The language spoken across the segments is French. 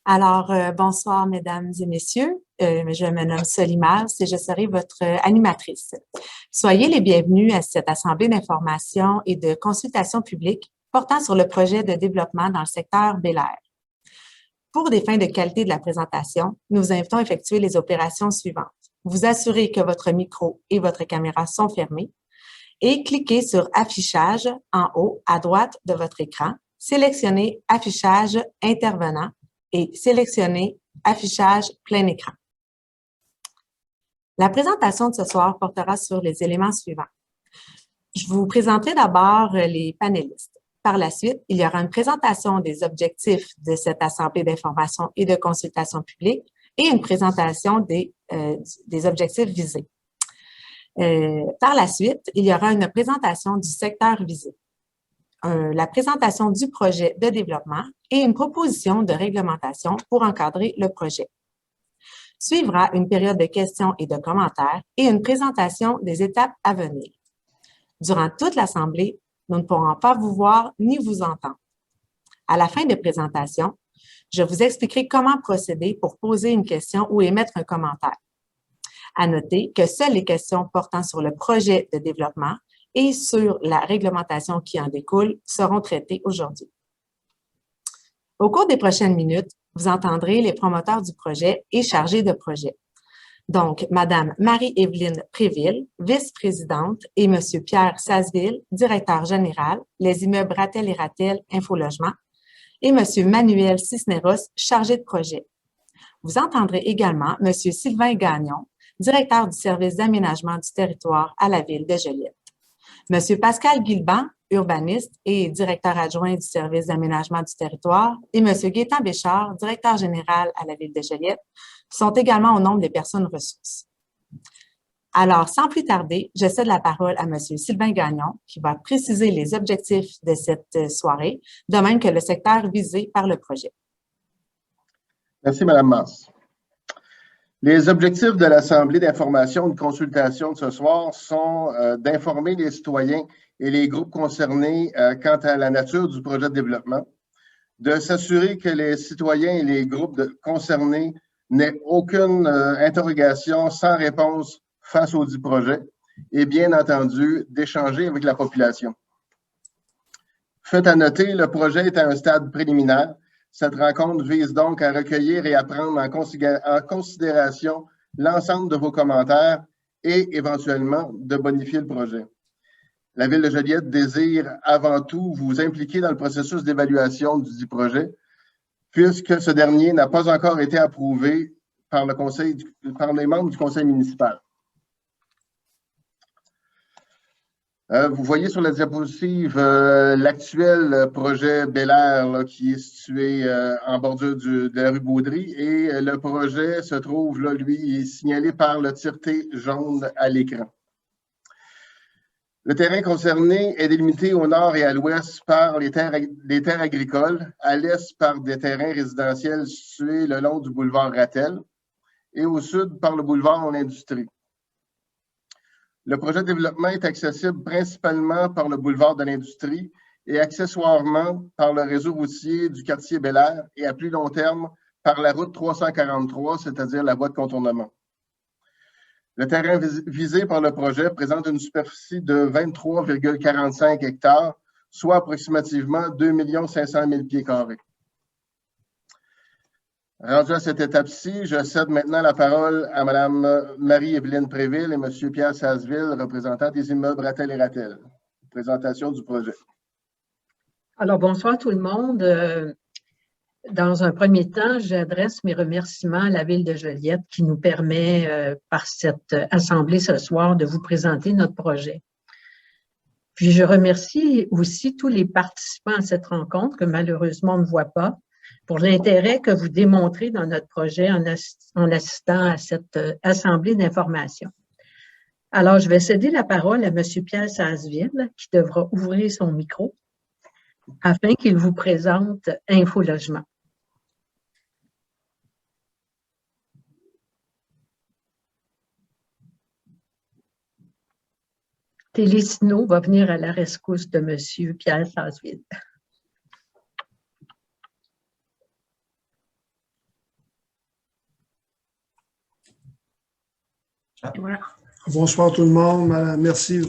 Bonsoir, mesdames et messieurs. Je me nomme Solimars et je serai votre animatrice. Soyez les bienvenus à cette assemblée d'information et de consultation publique portant sur le projet de développement dans le secteur Bel-Air. Pour des fins de qualité de la présentation, nous vous invitons à effectuer les opérations suivantes. Vous assurez que votre micro et votre caméra sont fermés et cliquez sur « Affichage » en haut à droite de votre écran. Sélectionnez « Affichage intervenant » et sélectionnez « Affichage plein écran ». La présentation de ce soir portera sur les éléments suivants. Je vous présenterai d'abord les panélistes. Par la suite, il y aura une présentation des objectifs de cette assemblée d'information et de consultation publique et une présentation des objectifs visés. Par la suite, il y aura une présentation du secteur visé, la présentation du projet de développement et une proposition de réglementation pour encadrer le projet. Suivra une période de questions et de commentaires et une présentation des étapes à venir. Durant toute l'assemblée, nous ne pourrons pas vous voir ni vous entendre. À la fin de présentation, je vous expliquerai comment procéder pour poser une question ou émettre un commentaire. À noter que seules les questions portant sur le projet de développement et sur la réglementation qui en découle seront traitées aujourd'hui. Au cours des prochaines minutes, vous entendrez les promoteurs du projet et chargés de projet. Donc, Mme Marie-Évelyne Préville, vice-présidente, et M. Pierre Sazeville, directeur général, les immeubles Ratel et Ratel Infologement, et M. Manuel Cisneros, chargé de projet. Vous entendrez également M. Sylvain Gagnon, directeur du service d'aménagement du territoire à la ville de Joliette. M. Pascal Guilban, urbaniste et directeur adjoint du service d'aménagement du territoire, et M. Gaétan Béchard, directeur général à la ville de Joliette, sont également au nombre des personnes ressources. Alors, sans plus tarder, je cède la parole à M. Sylvain Gagnon, qui va préciser les objectifs de cette soirée, de même que le secteur visé par le projet. Merci, Mme Mars. Les objectifs de l'Assemblée d'information et de consultation de ce soir sont d'informer les citoyens et les groupes concernés quant à la nature du projet de développement, de s'assurer que les citoyens et les groupes concernés n'aient aucune interrogation sans réponse face au dit projet et bien entendu d'échanger avec la population. Fait à noter, le projet est à un stade préliminaire. Cette rencontre vise donc à recueillir et à prendre en considération l'ensemble de vos commentaires et éventuellement de bonifier le projet. La Ville de Joliette désire avant tout vous impliquer dans le processus d'évaluation du dit projet, puisque ce dernier n'a pas encore été approuvé par les membres du conseil municipal. Vous voyez sur la diapositive l'actuel projet Bel-Air qui est situé en bordure de la rue Baudry et le projet se trouve, là, lui, est signalé par le tireté jaune à l'écran. Le terrain concerné est délimité au nord et à l'ouest par les terres agricoles, à l'est par des terrains résidentiels situés le long du boulevard Ratel et au sud par le boulevard L'Industrie. Le projet de développement est accessible principalement par le boulevard de l'Industrie et accessoirement par le réseau routier du quartier Bel-Air et à plus long terme par la route 343, c'est-à-dire la voie de contournement. Le terrain visé par le projet présente une superficie de 23,45 hectares, soit approximativement 2 500 000 pieds carrés. Rendu à cette étape-ci, je cède maintenant la parole à Mme Marie-Évelyne Préville et M. Pierre Sazeville, représentants des immeubles Ratel et Ratel. Présentation du projet. Alors, bonsoir tout le monde. Dans un premier temps, j'adresse mes remerciements à la Ville de Joliette qui nous permet, par cette assemblée ce soir, de vous présenter notre projet. Puis, je remercie aussi tous les participants à cette rencontre que malheureusement on ne voit pas, pour l'intérêt que vous démontrez dans notre projet en assistant à cette assemblée d'information. Alors, je vais céder la parole à M. Pierre Sazeville, qui devra ouvrir son micro afin qu'il vous présente Infologement. Télésino va venir à la rescousse de M. Pierre Sazeville. Et voilà. Bonsoir tout le monde. Merci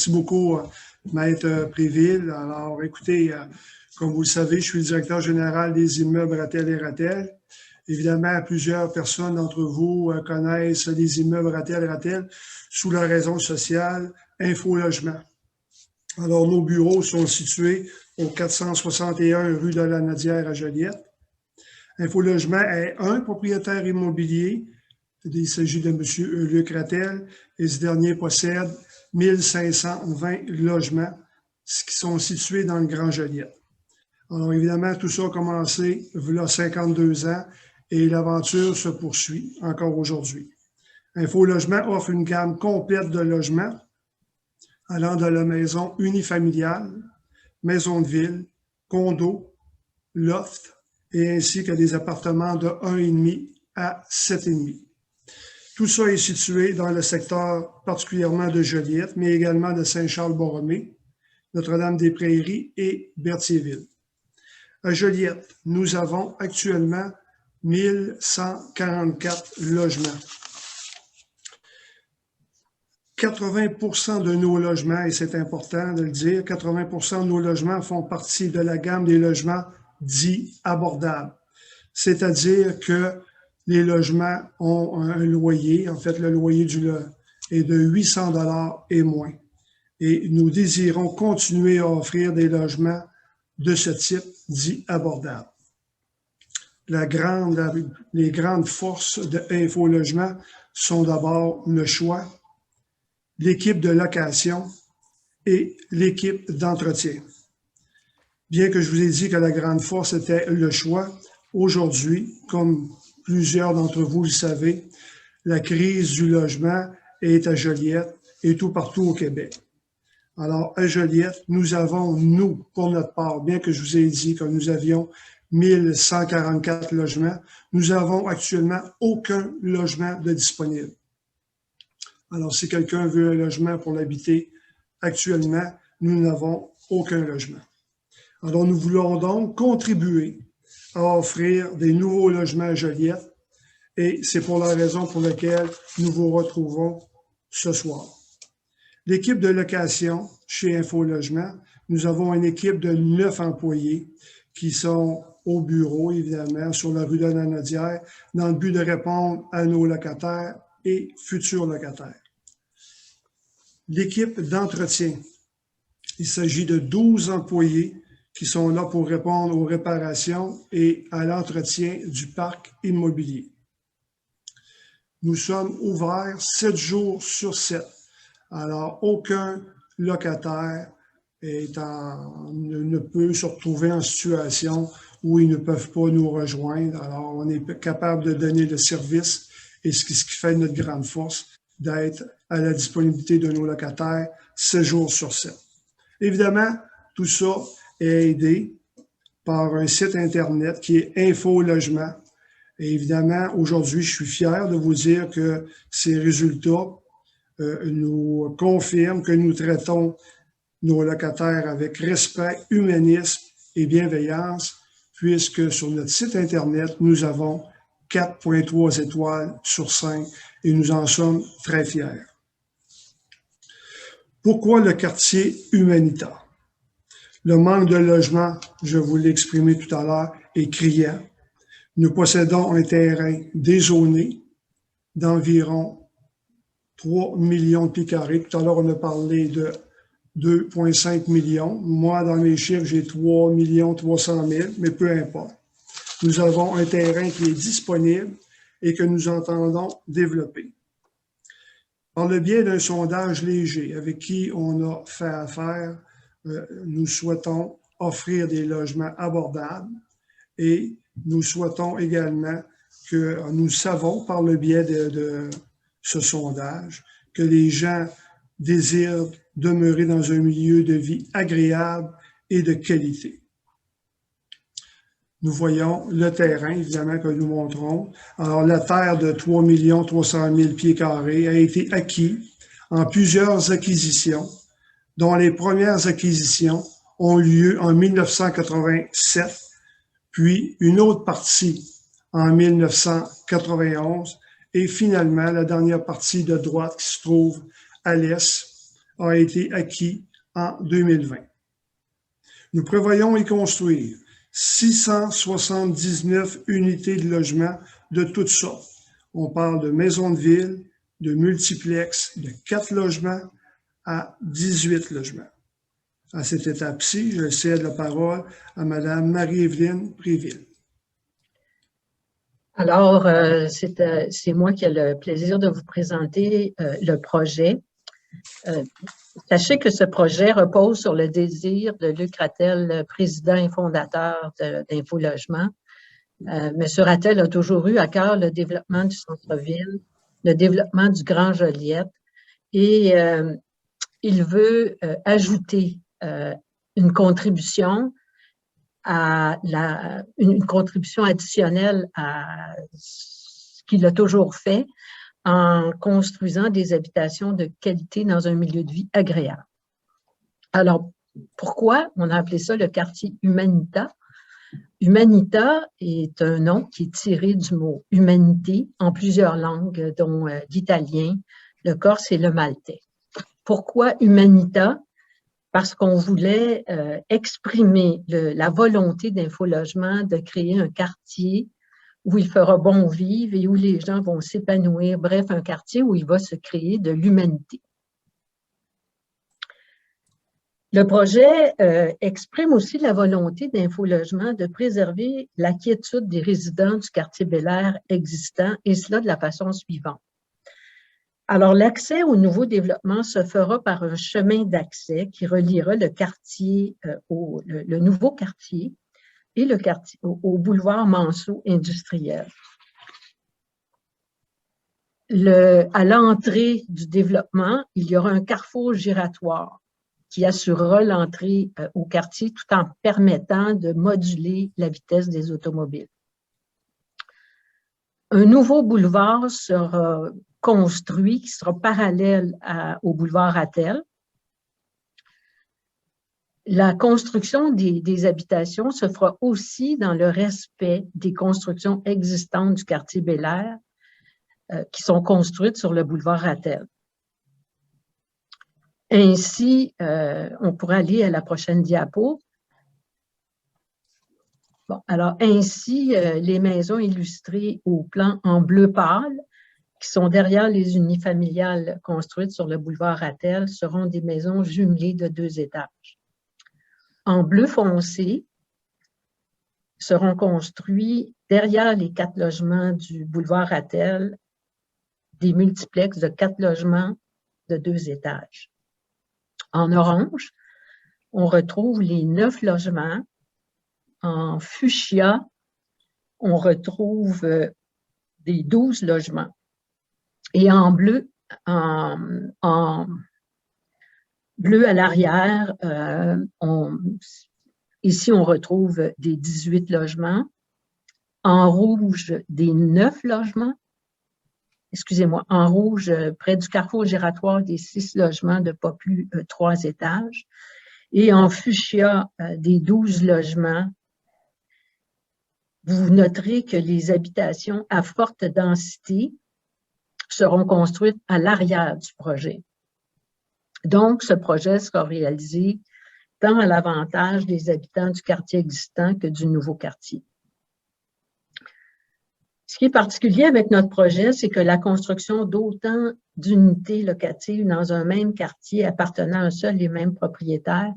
beaucoup, Maître Préville. Alors, écoutez, comme vous le savez, je suis le directeur général des immeubles Ratel et Ratel. Évidemment, plusieurs personnes d'entre vous connaissent les immeubles Ratel et Ratel sous la raison sociale Info-Logement. Alors, nos bureaux sont situés au 461 rue de la Nadière à Joliette. Info-Logement est un propriétaire immobilier. Il s'agit de M. Luc Ratel et ce dernier possède 1520 logements qui sont situés dans le Grand Joliette. Alors évidemment, tout ça a commencé il y a 52 ans et l'aventure se poursuit encore aujourd'hui. Info-Logement offre une gamme complète de logements allant de la maison unifamiliale, maison de ville, condo, loft et ainsi que des appartements de 1,5 à 7,5. Tout ça est situé dans le secteur particulièrement de Joliette, mais également de Saint-Charles-Borromée, Notre-Dame-des-Prairies et Berthierville. À Joliette, nous avons actuellement 1144 logements. 80% de nos logements, et c'est important de le dire, 80% de nos logements font partie de la gamme des logements dits abordables. C'est-à-dire que les logements ont un loyer, en fait, le loyer est de 800 $, et moins. Et nous désirons continuer à offrir des logements de ce type dit abordable. Les grandes forces de Info-Logement sont d'abord le choix, l'équipe de location et l'équipe d'entretien. Bien que je vous ai dit que la grande force était le choix, aujourd'hui, comme plusieurs d'entre vous le savez, la crise du logement est à Joliette et tout partout au Québec. Alors, à Joliette, nous avons, nous, pour notre part, bien que je vous ai dit que nous avions 1144 logements, nous avons actuellement aucun logement de disponible. Alors, si quelqu'un veut un logement pour l'habiter, actuellement, nous n'avons aucun logement. Alors, nous voulons donc contribuer à offrir des nouveaux logements à Joliette et c'est pour la raison pour laquelle nous vous retrouvons ce soir. L'équipe de location chez Info-Logement, nous avons une équipe de 9 employés qui sont au bureau, évidemment, sur la rue de la Nadière, dans le but de répondre à nos locataires et futurs locataires. L'équipe d'entretien, il s'agit de 12 employés qui sont là pour répondre aux réparations et à l'entretien du parc immobilier. Nous sommes ouverts 7 jours sur 7. Alors, aucun locataire ne peut se retrouver en situation où ils ne peuvent pas nous rejoindre. Alors, on est capable de donner le service et ce qui fait notre grande force, d'être à la disponibilité de nos locataires 7 jours sur 7. Évidemment, tout ça est aidé par un site Internet qui est Info-Logement. Et évidemment, aujourd'hui, je suis fier de vous dire que ces résultats nous confirment que nous traitons nos locataires avec respect, humanisme et bienveillance, puisque sur notre site Internet, nous avons 4,3 étoiles sur 5 et nous en sommes très fiers. Pourquoi le quartier humanitaire? Le manque de logement, je vous l'ai exprimé tout à l'heure, est criant. Nous possédons un terrain dézoné d'environ 3 millions de pieds carrés. Tout à l'heure, on a parlé de 2,5 millions. Moi, dans mes chiffres, j'ai 3 300 000, mais peu importe. Nous avons un terrain qui est disponible et que nous entendons développer. Par le biais d'un sondage léger avec qui on a fait affaire, nous souhaitons offrir des logements abordables et nous souhaitons également que nous savons par le biais de ce sondage que les gens désirent demeurer dans un milieu de vie agréable et de qualité. Nous voyons le terrain, évidemment, que nous montrons. Alors, la terre de 3 300 000 pieds carrés a été acquise en plusieurs acquisitions, dont les premières acquisitions ont eu lieu en 1987, puis une autre partie en 1991 Et finalement, la dernière partie de droite qui se trouve à l'est a été acquis en 2020. Nous prévoyons y construire 679 unités de logement de toutes sortes. On parle de maisons de ville, de multiplex, de 4 logements à 18 logements. À cette étape-ci, je cède la parole à Mme Marie-Évelyne Préville. Alors, c'est moi qui ai le plaisir de vous présenter le projet. Sachez que ce projet repose sur le désir de Luc Rattel, président et fondateur d'Infologement. M. Rattel a toujours eu à cœur le développement du centre-ville, le développement du Grand Joliette, et il veut ajouter une contribution une contribution additionnelle à ce qu'il a toujours fait en construisant des habitations de qualité dans un milieu de vie agréable. Alors, pourquoi on a appelé ça le quartier Humanita? Humanita est un nom qui est tiré du mot humanité en plusieurs langues, dont l'italien, le corse et le maltais. Pourquoi Humanita? Parce qu'on voulait exprimer la volonté d'Infologement de créer un quartier où il fera bon vivre et où les gens vont s'épanouir. Bref, un quartier où il va se créer de l'humanité. Le projet exprime aussi la volonté d'Infologement de préserver la quiétude des résidents du quartier Bel-Air existant, et cela de la façon suivante. Alors, l'accès au nouveau développement se fera par un chemin d'accès qui reliera le quartier, le nouveau quartier et le quartier au boulevard Manceau industriel. À l'entrée du développement, il y aura un carrefour giratoire qui assurera l'entrée au quartier tout en permettant de moduler la vitesse des automobiles. Un nouveau boulevard sera construit qui sera parallèle au boulevard Rattel. La construction des habitations se fera aussi dans le respect des constructions existantes du quartier Bel-Air qui sont construites sur le boulevard Rattel. Ainsi, on pourra aller à la prochaine diapo. Bon, alors ainsi, les maisons illustrées au plan en bleu pâle qui sont derrière les unifamiliales construites sur le boulevard Rattel seront des maisons jumelées de 2 étages. En bleu foncé seront construits derrière les 4 logements du boulevard Rattel des multiplex de 4 logements de 2 étages. En orange, on retrouve les 9 logements. En fuchsia, on retrouve des 12 logements. Et en bleu, bleu à l'arrière, ici on retrouve des 18 logements. En rouge, des 9 logements. Excusez-moi, en rouge, près du carrefour giratoire, des 6 logements de pas plus de 3 étages. Et en fuchsia, des 12 logements. Vous noterez que les habitations à forte densité seront construites à l'arrière du projet. Donc, ce projet sera réalisé tant à l'avantage des habitants du quartier existant que du nouveau quartier. Ce qui est particulier avec notre projet, c'est que la construction d'autant d'unités locatives dans un même quartier appartenant à un seul et même propriétaire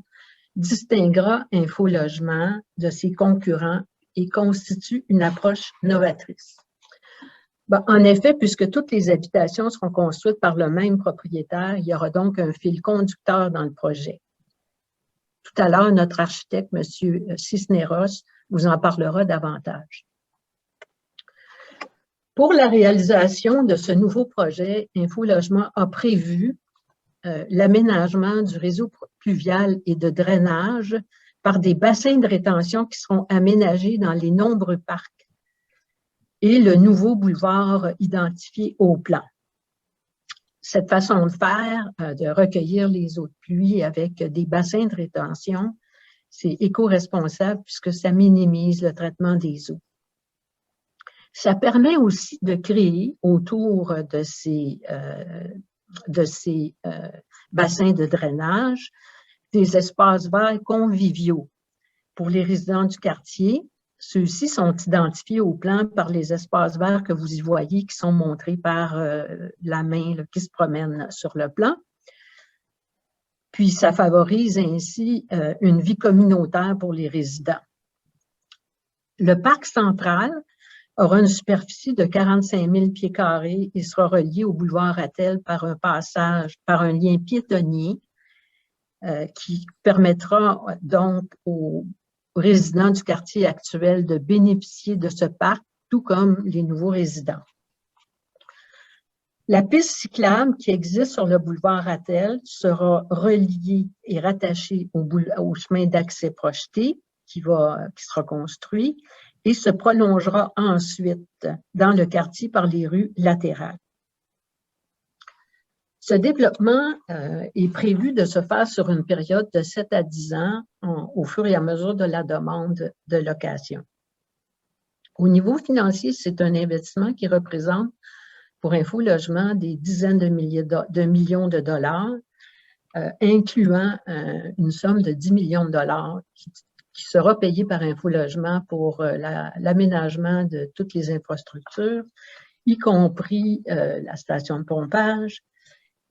distinguera Infologement de ses concurrents et constitue une approche novatrice. Bon, en effet, puisque toutes les habitations seront construites par le même propriétaire, il y aura donc un fil conducteur dans le projet. Tout à l'heure, notre architecte, M. Cisneros, vous en parlera davantage. Pour la réalisation de ce nouveau projet, Infologement a prévu l'aménagement du réseau pluvial et de drainage par des bassins de rétention qui seront aménagés dans les nombreux parcs et le nouveau boulevard identifié au plan. Cette façon de faire, de recueillir les eaux de pluie avec des bassins de rétention, c'est éco-responsable puisque ça minimise le traitement des eaux. Ça permet aussi de créer autour de ces bassins de drainage des espaces verts conviviaux. Pour les résidents du quartier, ceux-ci sont identifiés au plan par les espaces verts que vous y voyez qui sont montrés par la main là, qui se promène sur le plan. Puis, ça favorise ainsi une vie communautaire pour les résidents. Le parc central aura une superficie de 45 000 pieds carrés et sera relié au boulevard Rattel par un lien piétonnier qui permettra donc aux résidents du quartier actuel de bénéficier de ce parc, tout comme les nouveaux résidents. La piste cyclable qui existe sur le boulevard Rattel sera reliée et rattachée au chemin d'accès projeté qui sera construit et se prolongera ensuite dans le quartier par les rues latérales. Ce développement est prévu de se faire sur une période de 7 à 10 ans au fur et à mesure de la demande de location. Au niveau financier, c'est un investissement qui représente pour Info Logement des dizaines de millions de dollars, incluant une somme de 10 millions de dollars qui sera payée par Info Logement pour l'aménagement de toutes les infrastructures, y compris la station de pompage.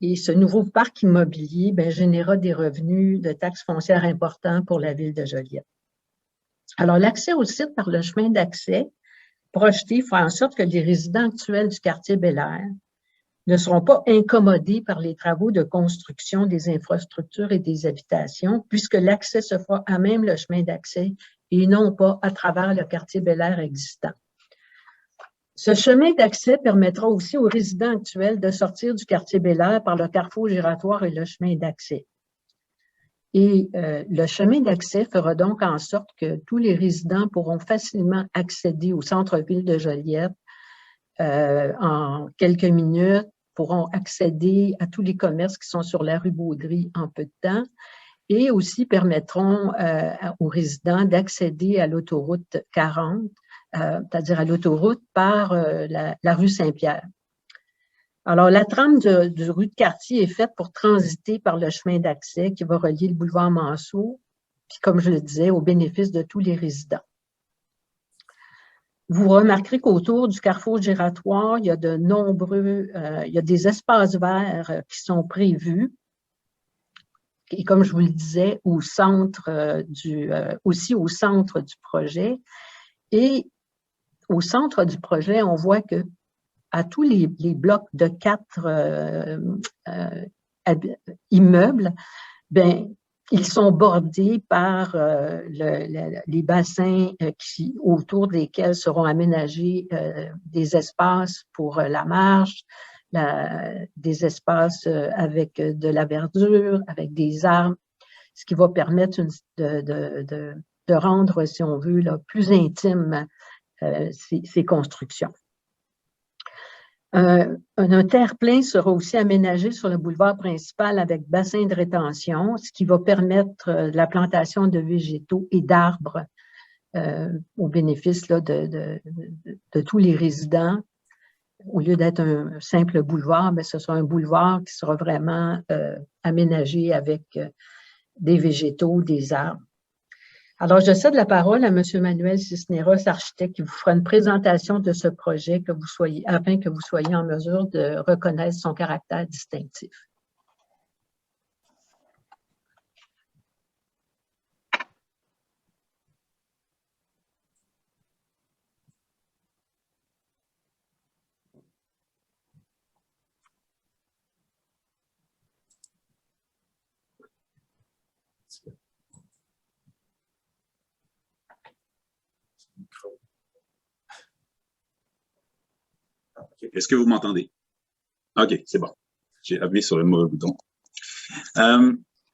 Et ce nouveau parc immobilier générera des revenus de taxes foncières importants pour la ville de Joliette. Alors, l'accès au site par le chemin d'accès projeté fera en sorte que les résidents actuels du quartier Bel-Air ne seront pas incommodés par les travaux de construction des infrastructures et des habitations, puisque l'accès se fera à même le chemin d'accès et non pas à travers le quartier Bel-Air existant. Ce chemin d'accès permettra aussi aux résidents actuels de sortir du quartier Bel-Air par le carrefour giratoire et le chemin d'accès. Et le chemin d'accès fera donc en sorte que tous les résidents pourront facilement accéder au centre-ville de Joliette en quelques minutes, pourront accéder à tous les commerces qui sont sur la rue Baudry en peu de temps et aussi permettront aux résidents d'accéder à l'autoroute 40, c'est-à-dire à l'autoroute par la rue Saint-Pierre. Alors, la trame du rue de quartier est faite pour transiter par le chemin d'accès qui va relier le boulevard Manceau, puis comme je le disais, au bénéfice de tous les résidents. Vous remarquerez qu'autour du carrefour giratoire, il y a il y a des espaces verts qui sont prévus. Et comme je vous le disais, aussi au centre du projet. Et au centre du projet, on voit que à tous les blocs de 4 immeubles, ils sont bordés par les bassins autour desquels seront aménagés des espaces pour la marche, des espaces avec de la verdure, avec des arbres, ce qui va permettre de rendre, si on veut, là, plus intime ces constructions. Un terre-plein sera aussi aménagé sur le boulevard principal avec bassin de rétention, ce qui va permettre la plantation de végétaux et d'arbres au bénéfice là, de tous les résidents. Au lieu d'être un simple boulevard, ce sera un boulevard qui sera vraiment aménagé avec des végétaux, des arbres. Alors, je cède la parole à M. Manuel Cisneros, architecte, qui vous fera une présentation de ce projet afin que vous soyez en mesure de reconnaître son caractère distinctif. Est-ce que vous m'entendez? OK, c'est bon. J'ai appuyé sur le mauvais bouton.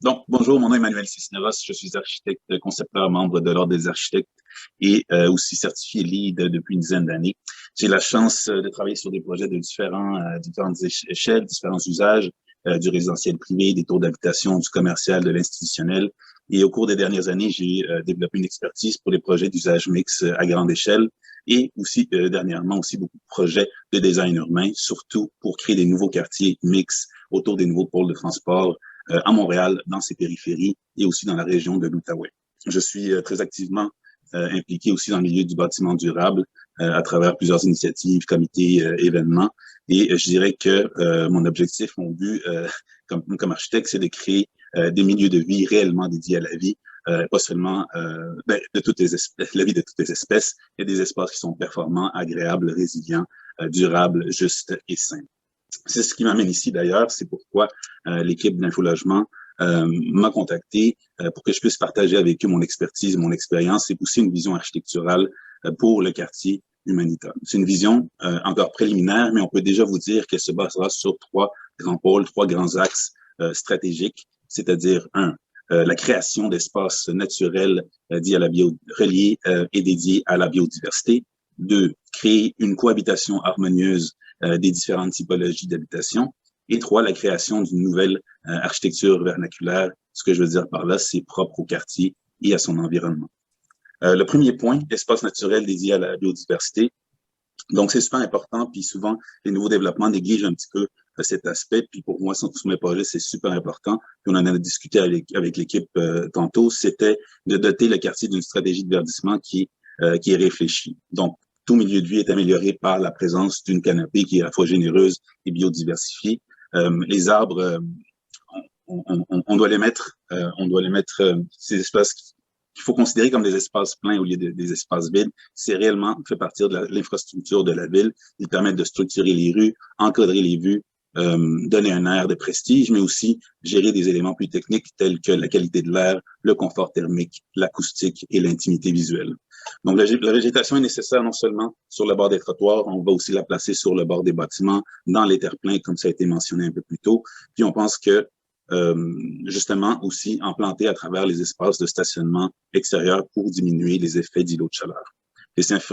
Donc, bonjour, mon nom est Manuel Cisneros. Je suis architecte, concepteur, membre de l'Ordre des architectes et aussi certifié LEED depuis une dizaine d'années. J'ai la chance de travailler sur des projets de différentes échelles, différents usages, du résidentiel privé, des tours d'habitation, du commercial, de l'institutionnel. Et au cours des dernières années, j'ai développé une expertise pour les projets d'usage mix à grande échelle, et aussi, dernièrement, aussi beaucoup de projets de design urbain, surtout pour créer des nouveaux quartiers mixtes autour des nouveaux pôles de transport à Montréal, dans ses périphéries et aussi dans la région de l'Outaouais. Je suis très activement impliqué aussi dans le milieu du bâtiment durable à travers plusieurs initiatives, comités, événements. Et je dirais que mon objectif, mon but comme architecte, c'est de créer des milieux de vie réellement dédiés à la vie, pas seulement de toutes les espèces, la vie de toutes les espèces, et des espaces qui sont performants, agréables, résilients, durables, justes et sains. C'est ce qui m'amène ici d'ailleurs, c'est pourquoi l'équipe d'Infologement m'a contacté pour que je puisse partager avec eux mon expertise, mon expérience et aussi une vision architecturale pour le quartier Humanita. C'est une vision encore préliminaire, mais on peut déjà vous dire qu'elle se basera sur 3 grands pôles, 3 grands axes stratégiques, c'est-à-dire la création d'espaces naturels reliés et dédiés à la biodiversité. 2, créer une cohabitation harmonieuse des différentes typologies d'habitation. Et 3, la création d'une nouvelle architecture vernaculaire. Ce que je veux dire par là, c'est propre au quartier et à son environnement. Le premier point, espace naturel dédié à la biodiversité. Donc, c'est super important, puis souvent, les nouveaux développements négligent un petit peu cet aspect, puis pour moi, sur mes projets, c'est super important. Puis on en a discuté avec l'équipe tantôt, c'était de doter le quartier d'une stratégie de verdissement qui est réfléchie. Donc, tout milieu de vie est amélioré par la présence d'une canopée qui est à la fois généreuse et biodiversifiée. Les arbres, on doit les mettre, ces espaces qu'il faut considérer comme des espaces pleins au lieu des espaces vides. C'est réellement fait partir de l'infrastructure de la ville. Ils permettent de structurer les rues, encadrer les vues, donner un air de prestige, mais aussi gérer des éléments plus techniques tels que la qualité de l'air, le confort thermique, l'acoustique et l'intimité visuelle. Donc, la végétation est nécessaire non seulement sur le bord des trottoirs, on va aussi la placer sur le bord des bâtiments, dans les terre-pleins, comme ça a été mentionné un peu plus tôt. Puis, on pense que, justement, aussi implanter à travers les espaces de stationnement extérieur pour diminuer les effets d'îlots de chaleur.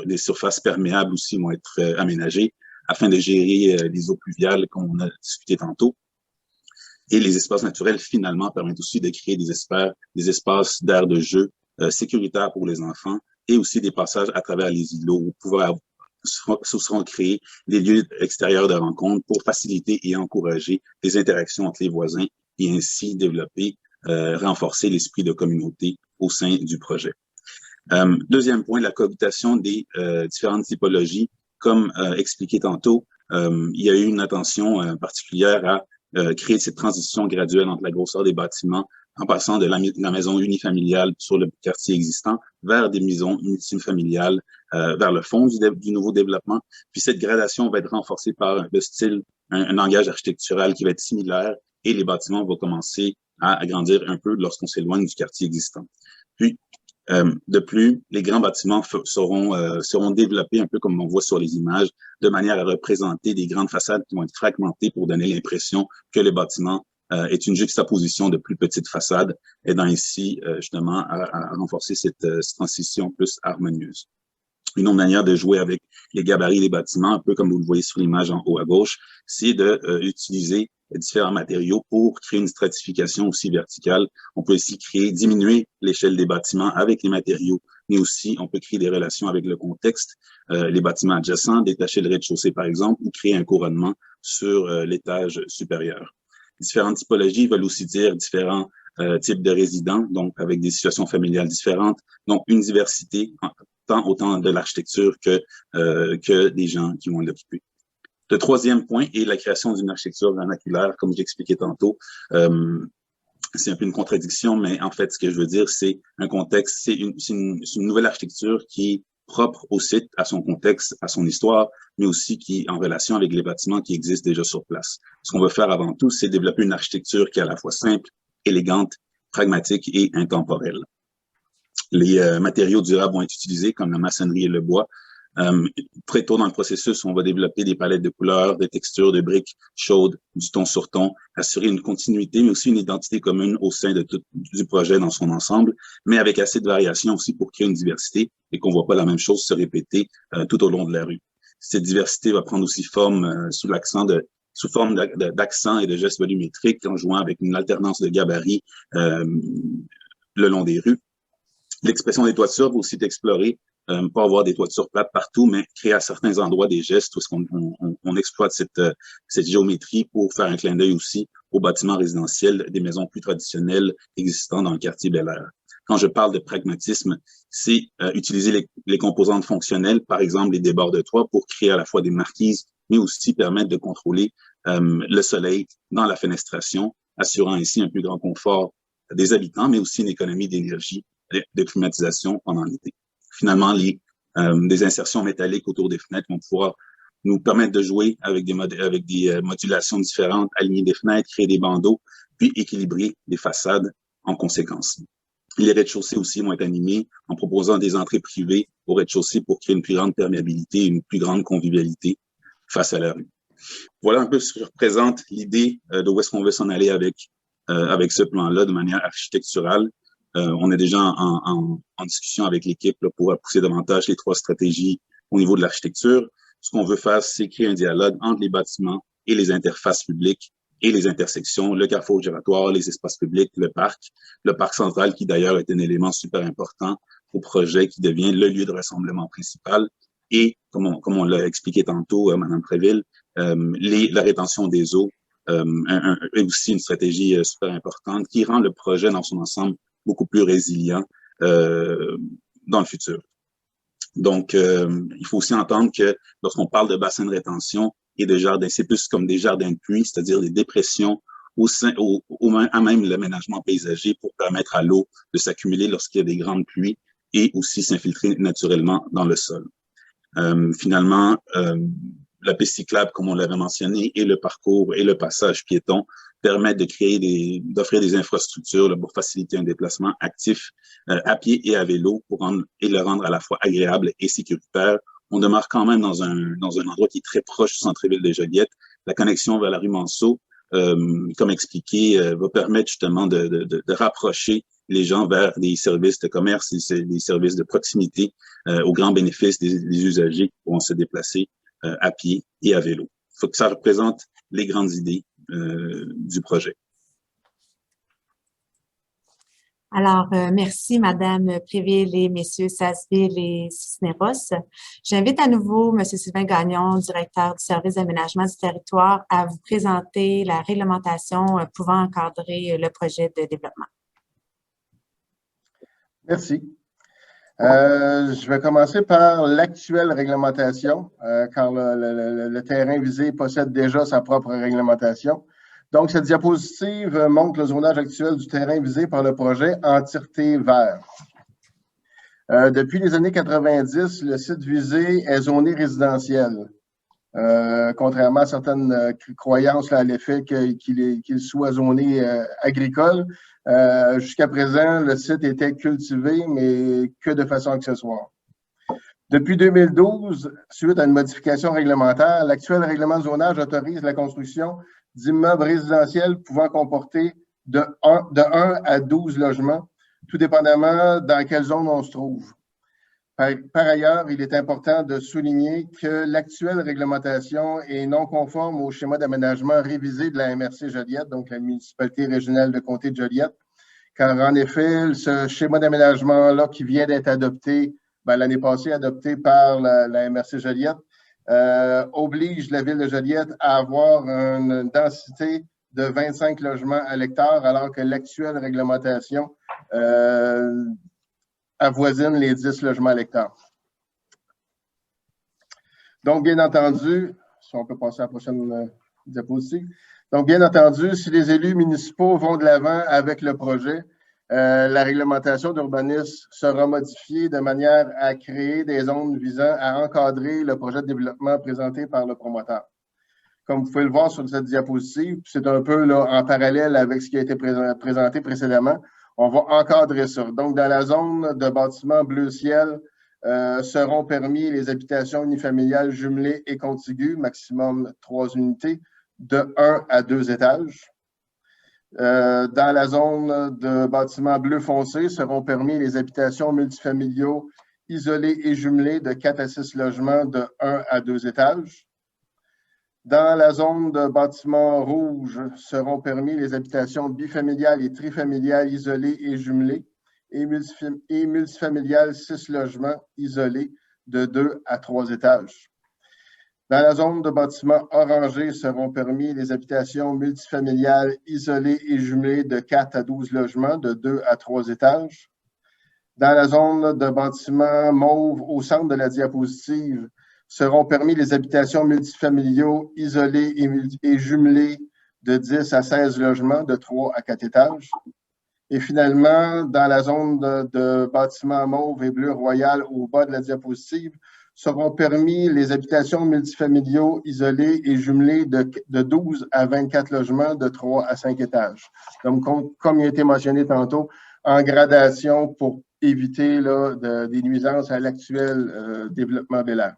Les surfaces perméables aussi vont être aménagées afin de gérer les eaux pluviales, comme on a discuté tantôt. Et les espaces naturels, finalement, permettent aussi de créer des espaces d'air de jeu sécuritaires pour les enfants et aussi des passages à travers les îlots où seront créés des lieux extérieurs de rencontre pour faciliter et encourager les interactions entre les voisins et ainsi développer, renforcer l'esprit de communauté au sein du projet. Deuxième point, la cohabitation des différentes typologies. Comme expliqué tantôt, il y a eu une attention particulière à créer cette transition graduelle entre la grosseur des bâtiments en passant de la maison unifamiliale sur le quartier existant vers des maisons multifamiliales vers le fond du nouveau développement. Puis cette gradation va être renforcée par le style, un langage architectural qui va être similaire et les bâtiments vont commencer à agrandir un peu lorsqu'on s'éloigne du quartier existant. Puis, de plus, les grands bâtiments seront développés un peu comme on voit sur les images, de manière à représenter des grandes façades qui vont être fragmentées pour donner l'impression que le bâtiment est une juxtaposition de plus petites façades, aidant ainsi justement à renforcer cette transition plus harmonieuse. Une autre manière de jouer avec les gabarits des bâtiments, un peu comme vous le voyez sur l'image en haut à gauche, c'est de utiliser différents matériaux pour créer une stratification aussi verticale. On peut aussi diminuer l'échelle des bâtiments avec les matériaux, mais aussi on peut créer des relations avec le contexte, les bâtiments adjacents, détacher le rez-de-chaussée par exemple, ou créer un couronnement sur l'étage supérieur. Différentes typologies veulent aussi dire différents types de résidents, donc avec des situations familiales différentes, donc une diversité autant de l'architecture que des gens qui vont l'occuper. Le troisième point est la création d'une architecture vernaculaire, comme j'expliquais tantôt. C'est un peu une contradiction, mais en fait, ce que je veux dire, c'est un contexte, c'est une nouvelle architecture qui est propre au site, à son contexte, à son histoire, mais aussi qui est en relation avec les bâtiments qui existent déjà sur place. Ce qu'on veut faire avant tout, c'est développer une architecture qui est à la fois simple, élégante, pragmatique et intemporelle. Les matériaux durables vont être utilisés comme la maçonnerie et le bois. Très tôt dans le processus, on va développer des palettes de couleurs, des textures, de briques chaudes, du ton sur ton, assurer une continuité, mais aussi une identité commune au sein du projet dans son ensemble, mais avec assez de variations aussi pour créer une diversité et qu'on ne voit pas la même chose se répéter tout au long de la rue. Cette diversité va prendre aussi forme sous forme d'accents et de gestes volumétriques en jouant avec une alternance de gabarits le long des rues. L'expression des toitures va aussi être explorée pas avoir des toitures plates partout, mais créer à certains endroits des gestes où on exploite cette géométrie pour faire un clin d'œil aussi aux bâtiments résidentiels, des maisons plus traditionnelles existant dans le quartier Bel-Air. Quand je parle de pragmatisme, c'est utiliser les composantes fonctionnelles, par exemple les débords de toit, pour créer à la fois des marquises, mais aussi permettre de contrôler le soleil dans la fenestration, assurant ainsi un plus grand confort des habitants, mais aussi une économie d'énergie, de climatisation pendant l'été. Finalement, des insertions métalliques autour des fenêtres vont pouvoir nous permettre de jouer avec des modulations différentes, aligner des fenêtres, créer des bandeaux, puis équilibrer les façades en conséquence. Les rez-de-chaussée aussi vont être animés en proposant des entrées privées au rez-de-chaussée pour créer une plus grande perméabilité, une plus grande convivialité face à la rue. Voilà un peu ce que représente l'idée de où est-ce qu'on veut s'en aller avec ce plan-là de manière architecturale. On est déjà en discussion avec l'équipe pour pousser davantage les 3 stratégies au niveau de l'architecture. Ce qu'on veut faire, c'est créer un dialogue entre les bâtiments et les interfaces publiques et les intersections, le carrefour giratoire, les espaces publics, le parc central qui d'ailleurs est un élément super important au projet qui devient le lieu de rassemblement principal. Et comme on l'a expliqué tantôt, Mme Préville, la rétention des eaux est aussi une stratégie super importante qui rend le projet dans son ensemble beaucoup plus résilient dans le futur. Donc, il faut aussi entendre que lorsqu'on parle de bassin de rétention et de jardins, c'est plus comme des jardins de pluie, c'est-à-dire des dépressions à même l'aménagement paysager pour permettre à l'eau de s'accumuler lorsqu'il y a des grandes pluies et aussi s'infiltrer naturellement dans le sol. Finalement, la piste cyclable, comme on l'avait mentionné, et le parcours et le passage piéton permettent d'offrir des infrastructures pour faciliter un déplacement actif à pied et à vélo et le rendre à la fois agréable et sécuritaire. On demeure quand même dans un endroit qui est très proche du centre-ville de Joliette. La connexion vers la rue Manceau, comme expliqué, va permettre justement de rapprocher les gens vers des services de commerce, des services de proximité au grand bénéfice des usagers qui pourront se déplacer à pied et à vélo. Il faut que ça représente les grandes idées du projet. Alors, merci Madame Préville et Messieurs Sasseville et Cisneros. J'invite à nouveau Monsieur Sylvain Gagnon, directeur du service d'aménagement du territoire, à vous présenter la réglementation pouvant encadrer le projet de développement. Merci. Je vais commencer par l'actuelle réglementation, car le terrain visé possède déjà sa propre réglementation. Donc, cette diapositive montre le zonage actuel du terrain visé par le projet en tireté vert. Depuis les années 90, le site visé est zoné résidentiel, contrairement à certaines croyances à l'effet qu'il soit zoné agricole. Jusqu'à présent, le site était cultivé, mais que de façon accessoire. Depuis 2012, suite à une modification réglementaire, l'actuel règlement de zonage autorise la construction d'immeubles résidentiels pouvant comporter de 1 à 12 logements, tout dépendamment dans quelle zone on se trouve. Par ailleurs, il est important de souligner que l'actuelle réglementation est non conforme au schéma d'aménagement révisé de la MRC Joliette, donc la municipalité régionale de comté de Joliette, car en effet, ce schéma d'aménagement-là qui vient d'être adopté, l'année passée, adopté par la MRC Joliette, oblige la ville de Joliette à avoir une densité de 25 logements à l'hectare, alors que l'actuelle réglementation avoisine les 10 logements à l'hectare. Donc, bien entendu, si on peut passer à la prochaine diapositive. Donc, bien entendu, si les élus municipaux vont de l'avant avec le projet, la réglementation d'urbanisme sera modifiée de manière à créer des zones visant à encadrer le projet de développement présenté par le promoteur. Comme vous pouvez le voir sur cette diapositive, c'est un peu là, en parallèle avec ce qui a été présenté précédemment. On va encadrer ça. Donc, dans la zone de bâtiments bleu ciel, seront permis les habitations unifamiliales jumelées et contiguës, maximum 3 unités, de 1 à 2 étages. Dans la zone de bâtiments bleu foncé, seront permis les habitations multifamiliaux isolées et jumelées de 4 à 6 logements de 1 à 2 étages. Dans la zone de bâtiments rouges, seront permis les habitations bifamiliales et trifamiliales isolées et jumelées et multifamiliales 6 logements isolés de 2 à 3 étages. Dans la zone de bâtiments orangés seront permis les habitations multifamiliales isolées et jumelées de 4 à 12 logements de 2 à 3 étages. Dans la zone de bâtiments mauve au centre de la diapositive seront permis les habitations multifamiliaux isolées et jumelées de 10 à 16 logements de 3 à 4 étages. Et finalement, dans la zone de bâtiments mauve et bleu royal au bas de la diapositive, seront permis les habitations multifamiliaux isolées et jumelées de 12 à 24 logements de 3 à 5 étages. Donc, comme il a été mentionné tantôt, en gradation pour éviter là, des nuisances à l'actuel développement Bel Air.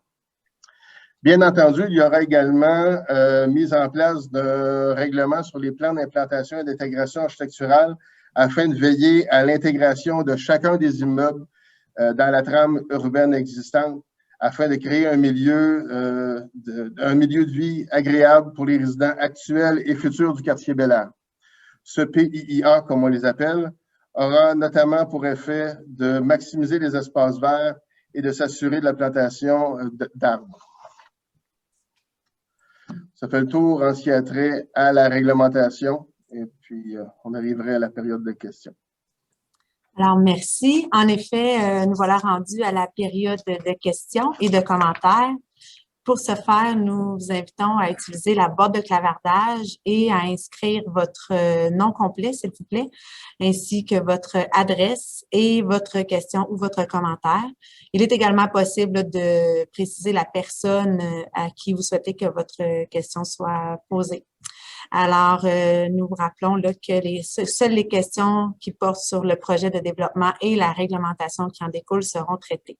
Bien entendu, il y aura également mise en place d'un règlement sur les plans d'implantation et d'intégration architecturale afin de veiller à l'intégration de chacun des immeubles dans la trame urbaine existante afin de créer un milieu de vie agréable pour les résidents actuels et futurs du quartier Bel Air. Ce PIIA, comme on les appelle, aura notamment pour effet de maximiser les espaces verts et de s'assurer de la plantation d'arbres. Ça fait le tour en ce qui a trait à la réglementation et puis on arriverait à la période de questions. Alors, merci. En effet, nous voilà rendus à la période de questions et de commentaires. Pour ce faire, nous vous invitons à utiliser la boîte de clavardage et à inscrire votre nom complet, s'il vous plaît, ainsi que votre adresse et votre question ou votre commentaire. Il est également possible de préciser la personne à qui vous souhaitez que votre question soit posée. Alors, nous vous rappelons là, que seules les questions qui portent sur le projet de développement et la réglementation qui en découle seront traitées.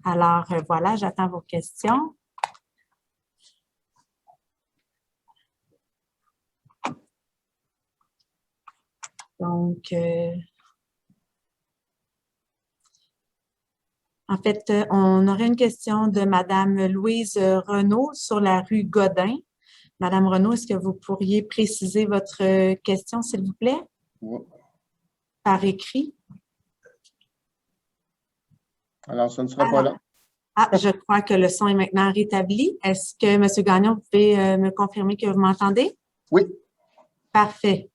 Alors, voilà, j'attends vos questions. Donc, en fait, on aurait une question de Madame Louise Renaud sur la rue Godin. Madame Renaud, est-ce que vous pourriez préciser votre question, s'il vous plaît? Oui. Par écrit. Alors, ça ne sera pas là. Ah, je crois que le son est maintenant rétabli. Est-ce que, M. Gagnon, vous pouvez me confirmer que vous m'entendez? Oui. Parfait.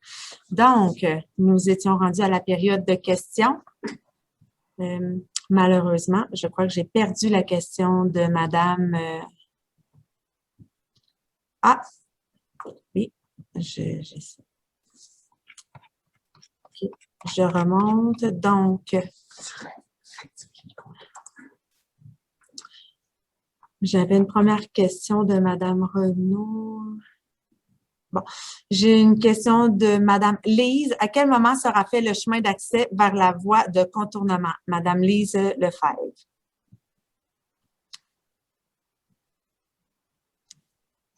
Donc, nous étions rendus à la période de questions. Malheureusement, je crois que j'ai perdu la question de Madame... Ah, oui, j'ai ça. Okay. Je remonte. Donc, j'avais une première question de Madame Renaud. Bon, j'ai une question de Madame Lise. À quel moment sera fait le chemin d'accès vers la voie de contournement? Madame Lise Lefebvre.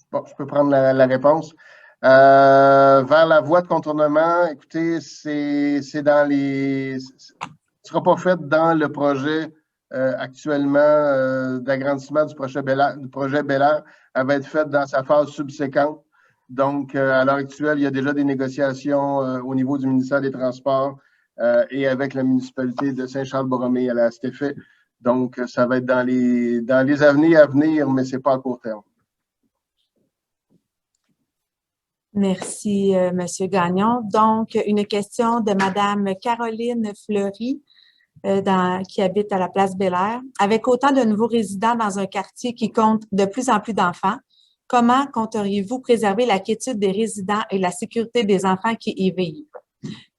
Bon, je peux prendre la réponse. Vers la voie de contournement, écoutez, c'est dans les... Ce ne sera pas fait dans le projet actuellement d'agrandissement du projet Bel Air. Elle va être faite dans sa phase subséquente. Donc, à l'heure actuelle, il y a déjà des négociations au niveau du ministère des Transports et avec la municipalité de Saint-Charles-Borromée à cet effet. Donc, ça va être dans les années à venir, mais ce n'est pas à court terme. Merci, M. Gagnon. Donc, une question de Mme Caroline Fleury, qui habite à la place Bel Air. Avec autant de nouveaux résidents dans un quartier qui compte de plus en plus d'enfants, comment compteriez-vous préserver la quiétude des résidents et la sécurité des enfants qui y vivent?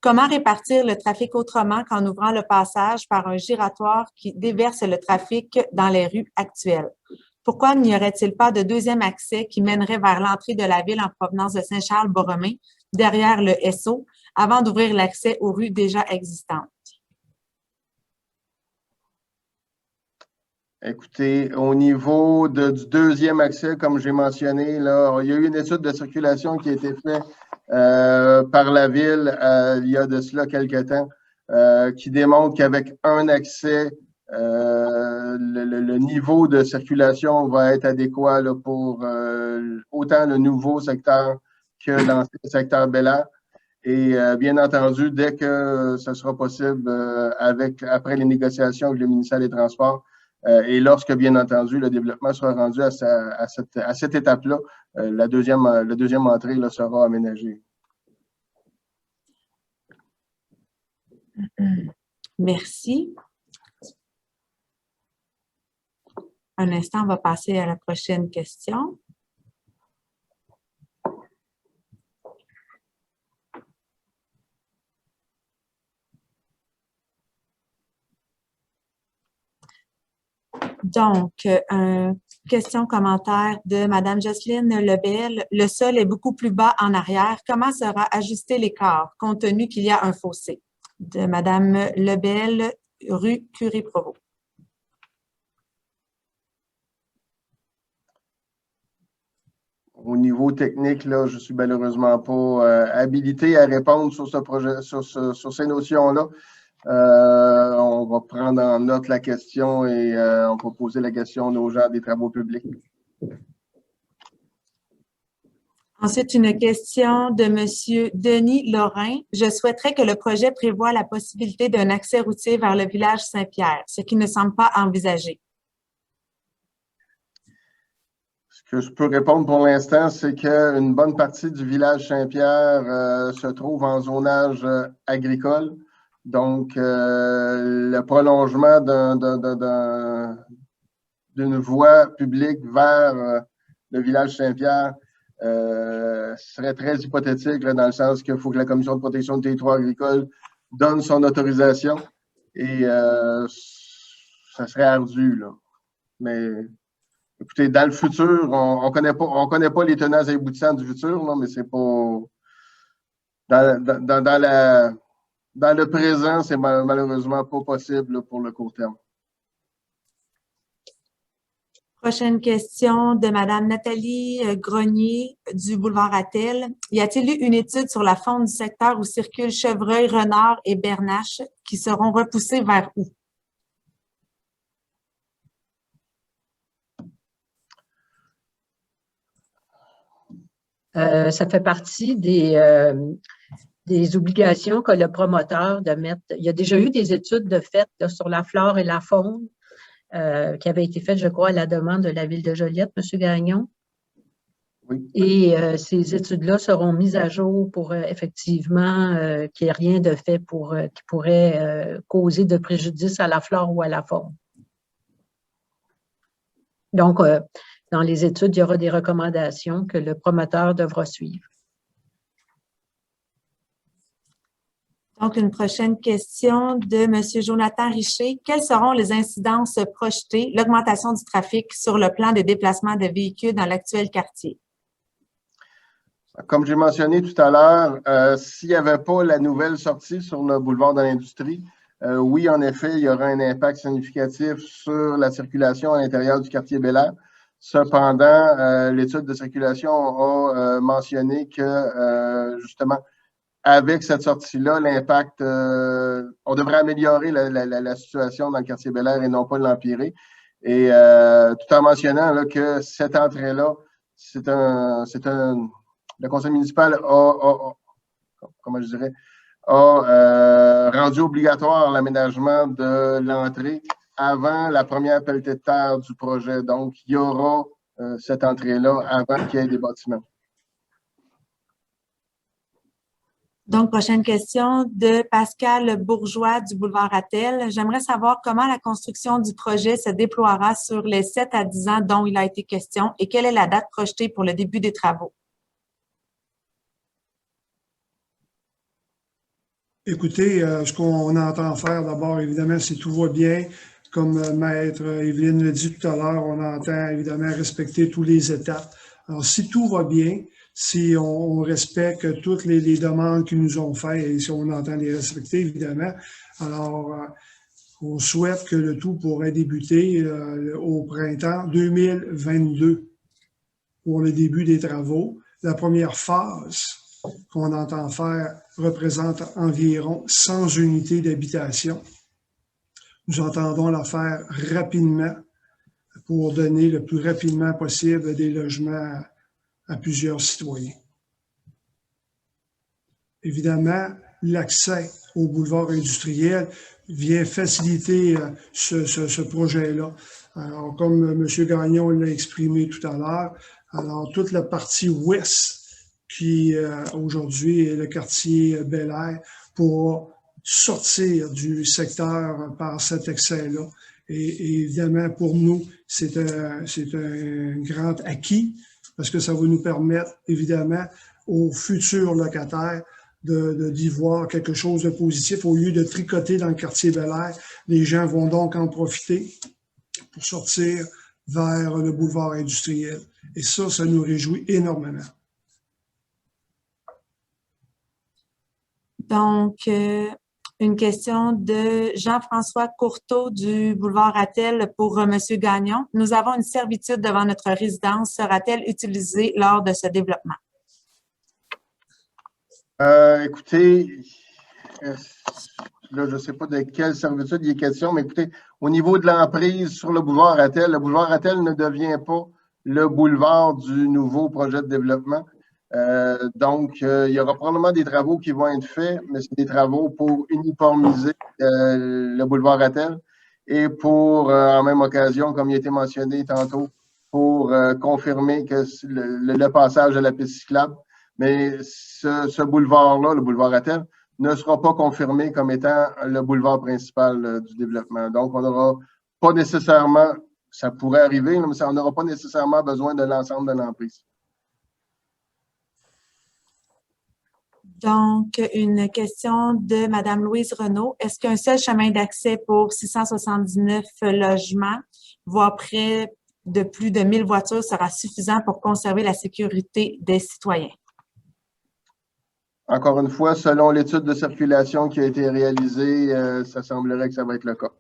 Comment répartir le trafic autrement qu'en ouvrant le passage par un giratoire qui déverse le trafic dans les rues actuelles? Pourquoi n'y aurait-il pas de deuxième accès qui mènerait vers l'entrée de la ville en provenance de Saint-Charles-Borromée, derrière le SO, avant d'ouvrir l'accès aux rues déjà existantes? Écoutez, au niveau du deuxième accès, comme j'ai mentionné, là, il y a eu une étude de circulation qui a été faite par la ville il y a de cela quelques temps, qui démontre qu'avec un accès, le niveau de circulation va être adéquat là, pour autant le nouveau secteur que l'ancien secteur Bel Air. Et bien entendu, dès que ce sera possible, après les négociations avec le ministère des Transports, et lorsque, bien entendu, le développement sera rendu à cette étape-là, la deuxième entrée là, sera aménagée. Merci. Un instant, on va passer à la prochaine question. Donc, question-commentaire de Mme Jocelyne Lebel. Le sol est beaucoup plus bas en arrière. Comment sera ajusté l'écart, compte tenu qu'il y a un fossé? De Mme Lebel, rue Curie-Provost. Au niveau technique, là, je ne suis malheureusement pas habilité à répondre sur ce projet, sur ces notions-là. On va prendre en note la question et on va poser la question aux gens des travaux publics. Ensuite, une question de M. Denis Lorrain. Je souhaiterais que le projet prévoie la possibilité d'un accès routier vers le village Saint-Pierre, ce qui ne semble pas envisagé. Ce que je peux répondre pour l'instant, c'est qu'une bonne partie du village Saint-Pierre se trouve en zonage agricole. Donc, le prolongement d'une voie publique vers le village Saint-Pierre serait très hypothétique, là, dans le sens qu'il faut que la Commission de protection du territoire agricole donne son autorisation et ça serait ardu, là. Mais écoutez, dans le futur, on connaît pas les tenants et aboutissants du futur, là, mais c'est pas dans le présent, c'est malheureusement pas possible là, pour le court terme. Prochaine question de Mme Nathalie Grenier du boulevard Attel. Y a-t-il eu une étude sur la faune du secteur où circulent chevreuils, renards et bernaches qui seront repoussés vers où? Ça fait partie des obligations que le promoteur de mettre. Il y a déjà eu des études de fait là, sur la flore et la faune qui avaient été faites, je crois, à la demande de la ville de Joliette, M. Gagnon. Oui. Et ces études-là seront mises à jour pour effectivement qu'il n'y ait rien de fait qui pourrait causer de préjudice à la flore ou à la faune. Donc, dans les études, il y aura des recommandations que le promoteur devra suivre. Donc, une prochaine question de M. Jonathan Richer. Quelles seront les incidences projetées, l'augmentation du trafic sur le plan de déplacement de véhicules dans l'actuel quartier? Comme j'ai mentionné tout à l'heure, s'il n'y avait pas la nouvelle sortie sur le boulevard de l'Industrie, oui, en effet, il y aura un impact significatif sur la circulation à l'intérieur du quartier Bel-Air. Cependant, l'étude de circulation a mentionné que, justement, avec cette sortie-là, l'impact, on devrait améliorer la situation dans le quartier Bel-Air et non pas l'empirer. Et tout en mentionnant là, que cette entrée-là, le conseil municipal a rendu obligatoire l'aménagement de l'entrée avant la première pelletée de terre du projet. Donc, il y aura cette entrée-là avant qu'il y ait des bâtiments. Donc, prochaine question de Pascal Bourgeois du boulevard Attel. J'aimerais savoir comment la construction du projet se déploiera sur les 7 à 10 ans dont il a été question et quelle est la date projetée pour le début des travaux. Écoutez, ce qu'on entend faire d'abord, évidemment, si tout va bien, comme Maître Evelyne le dit tout à l'heure, on entend évidemment respecter toutes les étapes. Alors, si tout va bien, si on respecte toutes les demandes qu'ils nous ont faites et si on entend les respecter, évidemment, alors on souhaite que le tout pourrait débuter au printemps 2022 pour le début des travaux. La première phase qu'on entend faire représente environ 100 unités d'habitation. Nous entendons la faire rapidement pour donner le plus rapidement possible des logements à plusieurs citoyens. évidemment, l'accès au boulevard industriel vient faciliter ce projet-là. Alors, comme M. Gagnon l'a exprimé tout à l'heure, alors toute la partie ouest qui aujourd'hui est le quartier Bel-Air pour sortir du secteur par cet accès-là. Et évidemment, pour nous, c'est un grand acquis parce que ça va nous permettre, évidemment, aux futurs locataires d'y voir quelque chose de positif. Au lieu de tricoter dans le quartier Bel-Air, les gens vont donc en profiter pour sortir vers le boulevard industriel. Et ça nous réjouit énormément. Donc, une question de Jean-François Courteau du boulevard Rattel pour M. Gagnon. Nous avons une servitude devant notre résidence. Sera-t-elle utilisée lors de ce développement? Écoutez, là, je ne sais pas de quelle servitude il est question, mais écoutez, au niveau de l'emprise sur le boulevard Rattel, le boulevard Rattel ne devient pas le boulevard du nouveau projet de développement. Donc, il y aura probablement des travaux qui vont être faits, mais c'est des travaux pour uniformiser le boulevard Rattel et pour, en même occasion, comme il a été mentionné tantôt, pour confirmer que le passage de la piste cyclable. Mais ce boulevard-là, le boulevard Rattel, ne sera pas confirmé comme étant le boulevard principal du développement. Donc, on n'aura pas nécessairement, ça pourrait arriver, mais on n'aura pas nécessairement besoin de l'ensemble de l'emprise. Donc, une question de Mme Louise Renaud. Est-ce qu'un seul chemin d'accès pour 679 logements, voire près de plus de 1000 voitures, sera suffisant pour conserver la sécurité des citoyens? Encore une fois, selon l'étude de circulation qui a été réalisée, ça semblerait que ça va être le cas.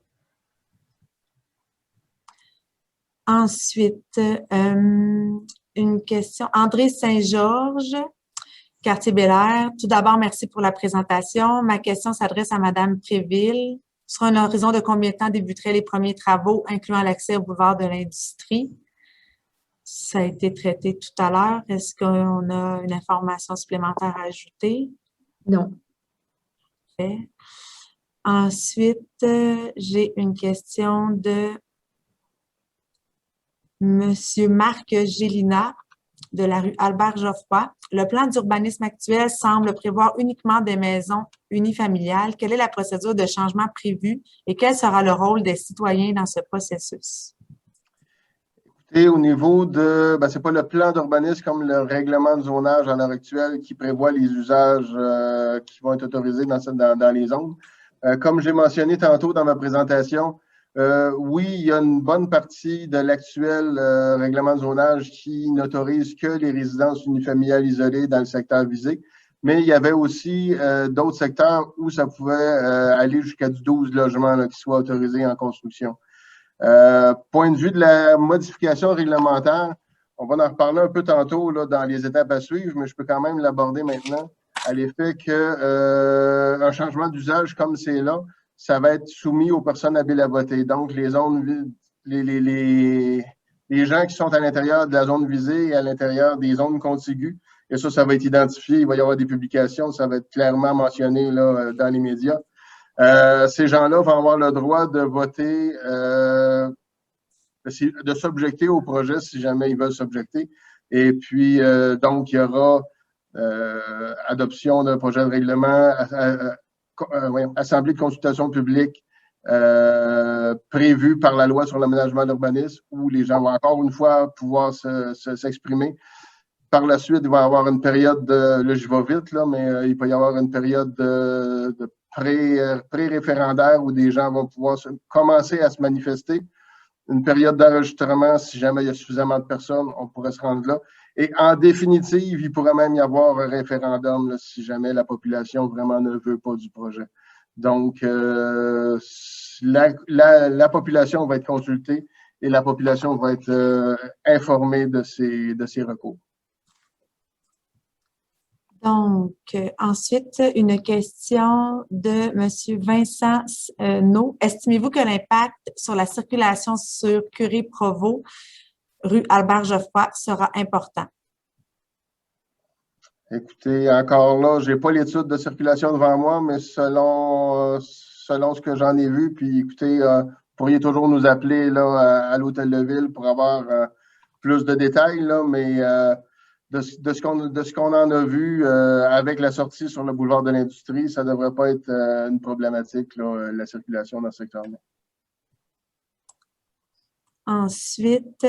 Ensuite, une question. André Saint-Georges, quartier Bel-Air. Tout d'abord, merci pour la présentation. Ma question s'adresse à Mme Préville. Sur un horizon de combien de temps débuteraient les premiers travaux, incluant l'accès au boulevard de l'Industrie? Ça a été traité tout à l'heure. Est-ce qu'on a une information supplémentaire à ajouter? Non. Okay. Ensuite, j'ai une question de M. Marc Gélina de la rue Albert-Geoffroy. Le plan d'urbanisme actuel semble prévoir uniquement des maisons unifamiliales. Quelle est la procédure de changement prévue et quel sera le rôle des citoyens dans ce processus? Et au niveau de, c'est pas le plan d'urbanisme comme le règlement de zonage à l'heure actuelle qui prévoit les usages qui vont être autorisés dans les zones. Comme j'ai mentionné tantôt dans ma présentation, oui, il y a une bonne partie de l'actuel règlement de zonage qui n'autorise que les résidences unifamiliales isolées dans le secteur visé, mais il y avait aussi d'autres secteurs où ça pouvait aller jusqu'à du 12 logements là, qui soient autorisés en construction. Point de vue de la modification réglementaire, on va en reparler un peu tantôt là, dans les étapes à suivre, mais je peux quand même l'aborder maintenant à l'effet qu'un changement d'usage comme c'est là, ça va être soumis aux personnes habiles à voter. Donc, les zones, les gens qui sont à l'intérieur de la zone visée et à l'intérieur des zones contiguës, et ça va être identifié, il va y avoir des publications, ça va être clairement mentionné là, dans les médias. Ces gens-là vont avoir le droit de voter, de s'objecter au projet si jamais ils veulent s'objecter. Et puis, donc, il y aura adoption d'un projet de règlement, assemblée de consultation publique prévue par la loi sur l'aménagement de l'urbanisme où les gens vont encore une fois pouvoir s'exprimer. Par la suite, il va y avoir une période de, là je vais vite, là, mais il peut y avoir une période de pré-référendaire où des gens vont pouvoir commencer à se manifester. Une période d'enregistrement, si jamais il y a suffisamment de personnes, on pourrait se rendre là. Et en définitive, il pourrait même y avoir un référendum là, si jamais la population vraiment ne veut pas du projet. Donc, la population va être consultée et la population va être informée de ces recours. Donc, ensuite, une question de M. Vincent No. Estimez-vous que l'impact sur la circulation sur Curie-Provost, rue Albert-Geoffroy, sera important? Écoutez, encore là, je n'ai pas l'étude de circulation devant moi, mais selon ce que j'en ai vu, puis écoutez, vous pourriez toujours nous appeler là, à l'Hôtel de Ville pour avoir plus de détails, là, mais de ce qu'on en a vu avec la sortie sur le boulevard de l'Industrie, ça ne devrait pas être une problématique, là, la circulation dans ce secteur-là. Ensuite,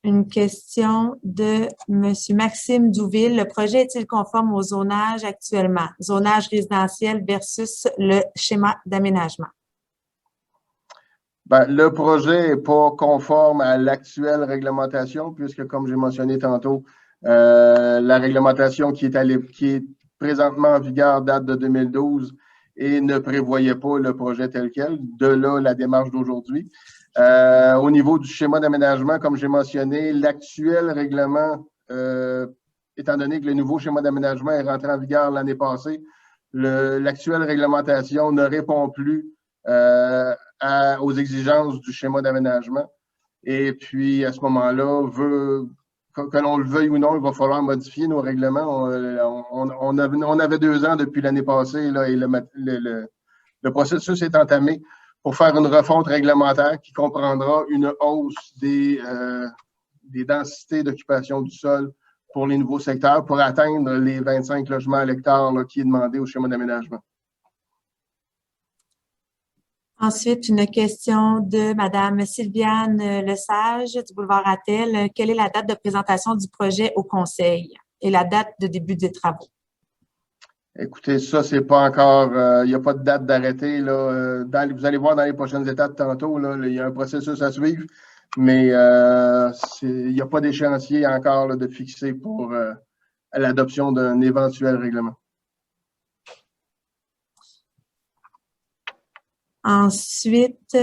une question de M. Maxime Douville. Le projet est-il conforme au zonage actuellement? Zonage résidentiel versus le schéma d'aménagement. Ben, le projet n'est pas conforme à l'actuelle réglementation, puisque, comme j'ai mentionné tantôt, la réglementation qui est présentement en vigueur date de 2012 et ne prévoyait pas le projet tel quel. De là, la démarche d'aujourd'hui. Au niveau du schéma d'aménagement, comme j'ai mentionné, l'actuel règlement, étant donné que le nouveau schéma d'aménagement est rentré en vigueur l'année passée, l'actuelle réglementation ne répond plus aux exigences du schéma d'aménagement. Et puis, à ce moment-là, que l'on le veuille ou non, il va falloir modifier nos règlements. On avait 2 ans depuis l'année passée là, et le processus est entamé pour faire une refonte réglementaire qui comprendra une hausse des densités d'occupation du sol pour les nouveaux secteurs pour atteindre les 25 logements à l'hectare qui est demandé au schéma d'aménagement. Ensuite, une question de Mme Sylviane Lesage du boulevard Attel. Quelle est la date de présentation du projet au Conseil et la date de début des travaux? Écoutez, ça, c'est pas encore, il n'y a pas de date d'arrêté. Vous allez voir dans les prochaines étapes tantôt, là, il y a un processus à suivre, mais il n'y a pas d'échéancier encore là, de fixer pour l'adoption d'un éventuel règlement. Ensuite,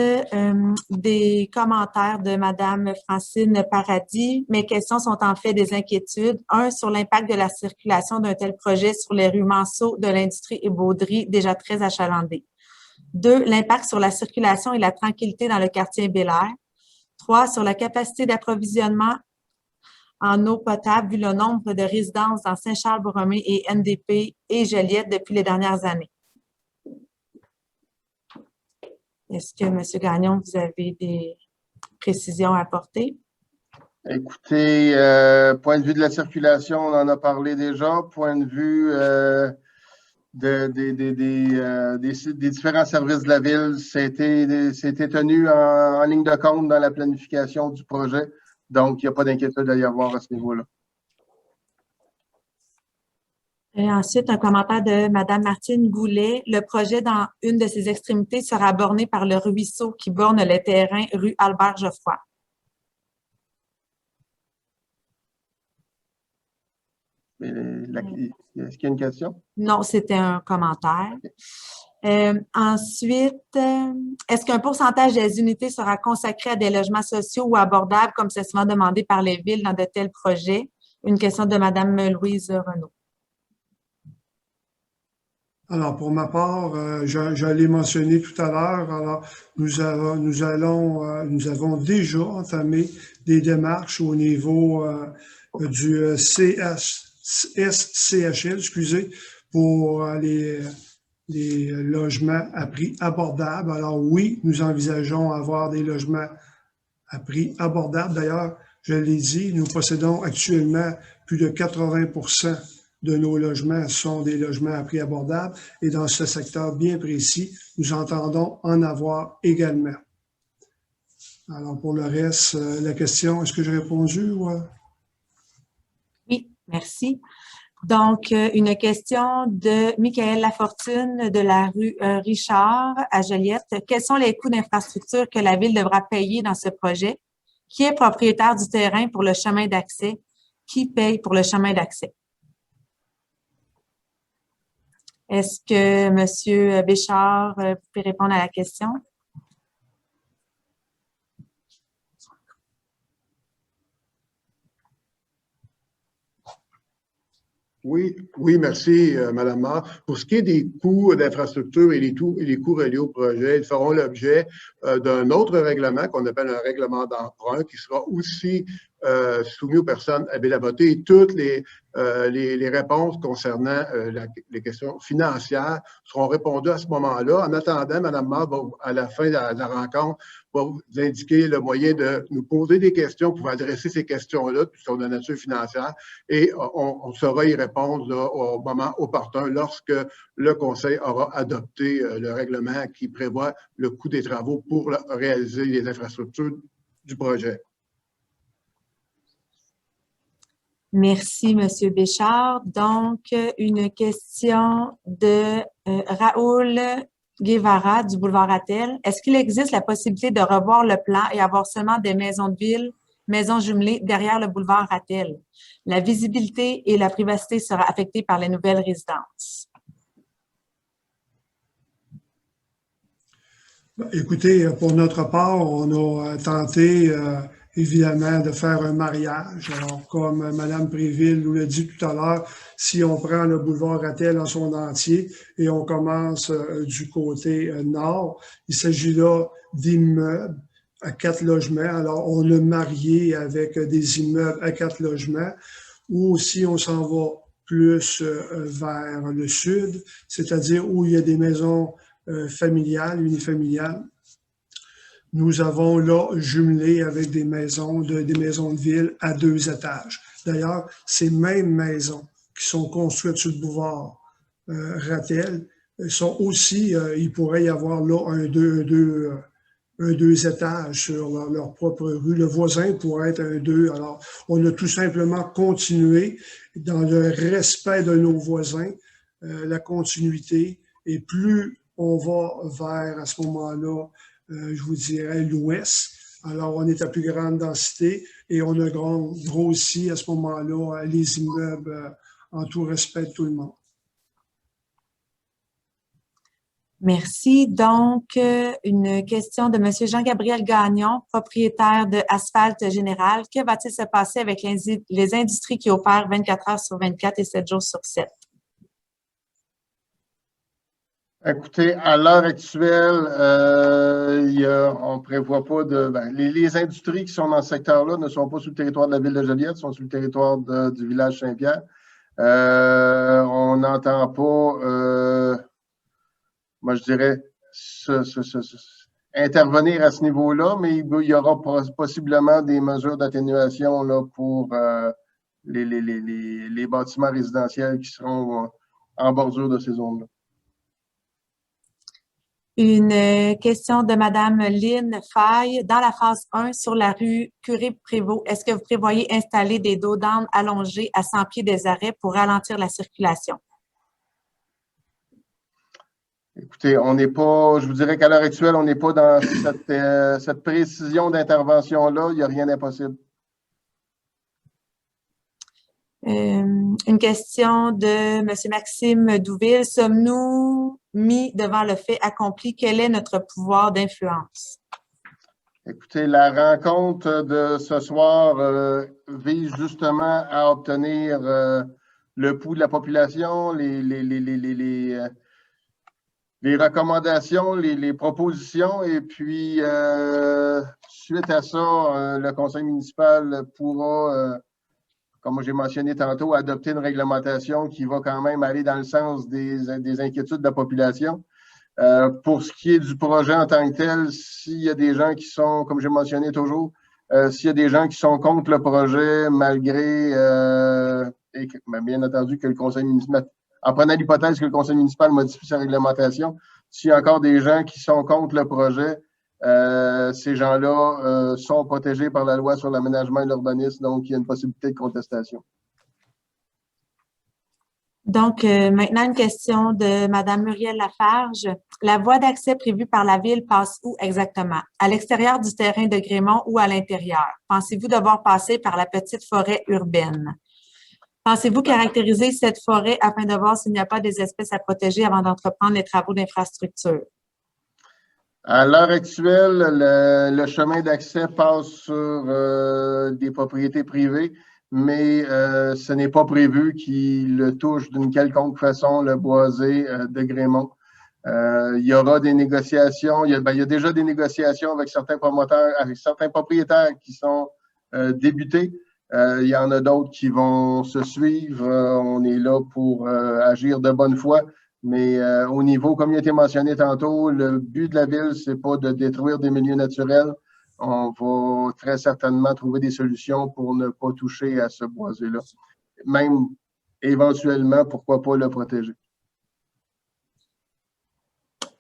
des commentaires de Mme Francine Paradis. Mes questions sont en fait des inquiétudes. 1, sur l'impact de la circulation d'un tel projet sur les rues Manceau, de l'Industrie et Baudry, déjà très achalandées. 2, l'impact sur la circulation et la tranquillité dans le quartier Bel-Air. 3, sur la capacité d'approvisionnement en eau potable vu le nombre de résidences dans Saint-Charles-Borromée et NDP et Joliette depuis les dernières années. Est-ce que, M. Gagnon, vous avez des précisions à apporter? Écoutez, point de vue de la circulation, on en a parlé déjà. Point de vue des différents services de la ville, c'était tenu en ligne de compte dans la planification du projet. Donc, il n'y a pas d'inquiétude à y avoir à ce niveau-là. Et ensuite, un commentaire de Mme Martine Goulet. Le projet, dans une de ses extrémités, sera borné par le ruisseau qui borne le terrain rue Albert-Geoffroy. Est-ce qu'il y a une question? Non, c'était un commentaire. Ensuite, est-ce qu'un pourcentage des unités sera consacré à des logements sociaux ou abordables, comme c'est souvent demandé par les villes dans de tels projets? Une question de Mme Louise Renaud. Alors, pour ma part, je l'ai mentionné tout à l'heure, alors nous avons déjà entamé des démarches au niveau du SCHL, excusez, pour les logements à prix abordable. Alors oui, nous envisageons avoir des logements à prix abordable. D'ailleurs, je l'ai dit, nous possédons actuellement plus de 80% de nos logements sont des logements à prix abordable et dans ce secteur bien précis, nous entendons en avoir également. Alors pour le reste, la question, est-ce que j'ai répondu? Oui, merci. Donc, une question de Michael Lafortune de la rue Richard à Joliette. Quels sont les coûts d'infrastructure que la Ville devra payer dans ce projet? Qui est propriétaire du terrain pour le chemin d'accès? Qui paye pour le chemin d'accès? Est-ce que M. Béchard, vous pouvez répondre à la question? Oui, merci, Mme Marc. Pour ce qui est des coûts d'infrastructure et les coûts reliés au projet, ils feront l'objet d'un autre règlement qu'on appelle un règlement d'emprunt qui sera aussi soumis aux personnes habiles à voter. Et toutes les réponses concernant les questions financières seront répondues à ce moment-là. En attendant, Mme Maire, à la fin de la rencontre, va vous indiquer le moyen de nous poser des questions pour adresser ces questions-là qui sont de nature financière et on saura y répondre là, au moment opportun lorsque le Conseil aura adopté le règlement qui prévoit le coût des travaux pour réaliser les infrastructures du projet. Merci, M. Béchard. Donc, une question de Raoul Guevara du boulevard Rattel. Est-ce qu'il existe la possibilité de revoir le plan et avoir seulement des maisons de ville, maisons jumelées derrière le boulevard Rattel? La visibilité et la privacité sera affectée par les nouvelles résidences. Écoutez, pour notre part, on a tenté évidemment de faire un mariage. Alors, comme Mme Préville nous l'a dit tout à l'heure, si on prend le boulevard Rattel en son entier et on commence du côté nord, il s'agit là d'immeubles à 4 logements. Alors, on l'a marié avec des immeubles à 4 logements. Ou si on s'en va plus vers le sud, c'est-à-dire où il y a des maisons familiales, unifamiliales, nous avons là jumelé avec des maisons de ville à 2 étages. D'ailleurs, ces mêmes maisons qui sont construites sur le boulevard Rattel sont aussi, il pourrait y avoir là un deux étages sur leur propre rue. Le voisin pourrait être un 2. Alors, on a tout simplement continué dans le respect de nos voisins, la continuité, et plus on va vers, à ce moment-là, je vous dirais, l'ouest. Alors, on est à plus grande densité et on a grossi à ce moment-là les immeubles en tout respect de tout le monde. Merci. Donc, une question de M. Jean-Gabriel Gagnon, propriétaire de Asphalte Général. Que va-t-il se passer avec les industries qui opèrent 24 heures sur 24 et 7 jours sur 7? Écoutez, à l'heure actuelle, on ne prévoit pas de... les industries qui sont dans ce secteur-là ne sont pas sur le territoire de la ville de Joliette, sont sur le territoire du village Saint-Pierre. On n'entend pas, moi je dirais, intervenir à ce niveau-là, mais il y aura possiblement des mesures d'atténuation là, pour les bâtiments résidentiels qui seront en bordure de ces zones-là. Une question de Mme Lynne Faye. Dans la phase 1 sur la rue Curé-Prévost, est-ce que vous prévoyez installer des dos d'âne allongés à 100 pieds des arrêts pour ralentir la circulation? Écoutez, on n'est pas, je vous dirais qu'à l'heure actuelle, on n'est pas dans cette précision d'intervention-là. Il n'y a rien d'impossible. Une question de M. Maxime Douville. Sommes-nous mis devant le fait accompli? Quel est notre pouvoir d'influence? Écoutez, la rencontre de ce soir vise justement à obtenir le pouls de la population, les recommandations, les propositions, et puis suite à ça, le conseil municipal pourra, comme j'ai mentionné tantôt, adopter une réglementation qui va quand même aller dans le sens des inquiétudes de la population. Pour ce qui est du projet en tant que tel, s'il y a des gens qui sont, comme j'ai mentionné toujours, s'il y a des gens qui sont contre le projet, malgré, et bien entendu que le conseil municipal, en prenant l'hypothèse que le conseil municipal modifie sa réglementation, s'il y a encore des gens qui sont contre le projet, ces gens-là sont protégés par la loi sur l'aménagement et l'urbanisme, donc il y a une possibilité de contestation. Donc, maintenant, une question de Mme Muriel Lafarge. La voie d'accès prévue par la Ville passe où exactement? À l'extérieur du terrain de Grémont ou à l'intérieur? Pensez-vous devoir passer par la petite forêt urbaine? Pensez-vous caractériser cette forêt afin de voir s'il n'y a pas des espèces à protéger avant d'entreprendre les travaux d'infrastructure? À l'heure actuelle, le chemin d'accès passe sur des propriétés privées, mais ce n'est pas prévu qu'il touche d'une quelconque façon le boisé de Grémont. Il y aura des négociations, il y a déjà des négociations avec certains promoteurs, avec certains propriétaires qui sont débuté. Il y en a d'autres qui vont se suivre. On est là pour agir de bonne foi. Mais au niveau, comme il a été mentionné tantôt, le but de la ville, c'est pas de détruire des milieux naturels. On va très certainement trouver des solutions pour ne pas toucher à ce boisé-là. Même éventuellement, pourquoi pas le protéger.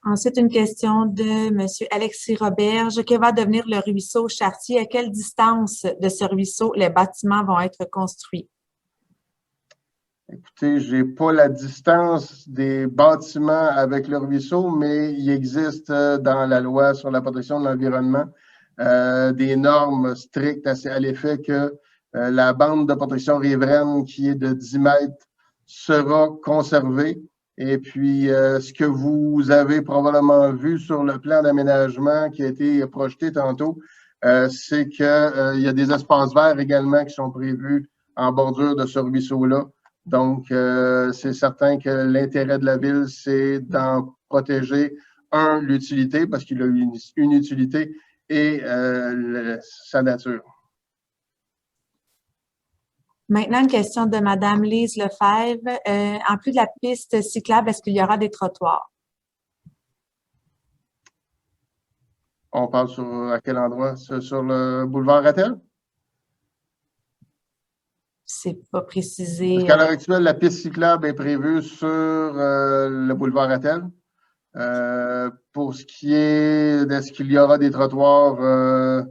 Ensuite, une question de M. Alexis Roberge. Que va devenir le ruisseau Chartier? À quelle distance de ce ruisseau les bâtiments vont être construits? Écoutez, je n'ai pas la distance des bâtiments avec le ruisseau, mais il existe dans la loi sur la protection de l'environnement des normes strictes à l'effet que la bande de protection riveraine qui est de 10 mètres sera conservée. Et puis, ce que vous avez probablement vu sur le plan d'aménagement qui a été projeté tantôt, c'est qu'il y a des espaces verts également qui sont prévus en bordure de ce ruisseau-là. Donc, c'est certain que l'intérêt de la ville, c'est d'en protéger, l'utilité, parce qu'il a une utilité, et sa nature. Maintenant, une question de Mme Lise Lefebvre. En plus de la piste cyclable, est-ce qu'il y aura des trottoirs? On parle à quel endroit? Sur le boulevard Rattel? C'est pas précisé. Parce qu'à l'heure actuelle, la piste cyclable est prévue sur le boulevard Rattel. Pour ce qui est d'est-ce qu'il y aura des trottoirs,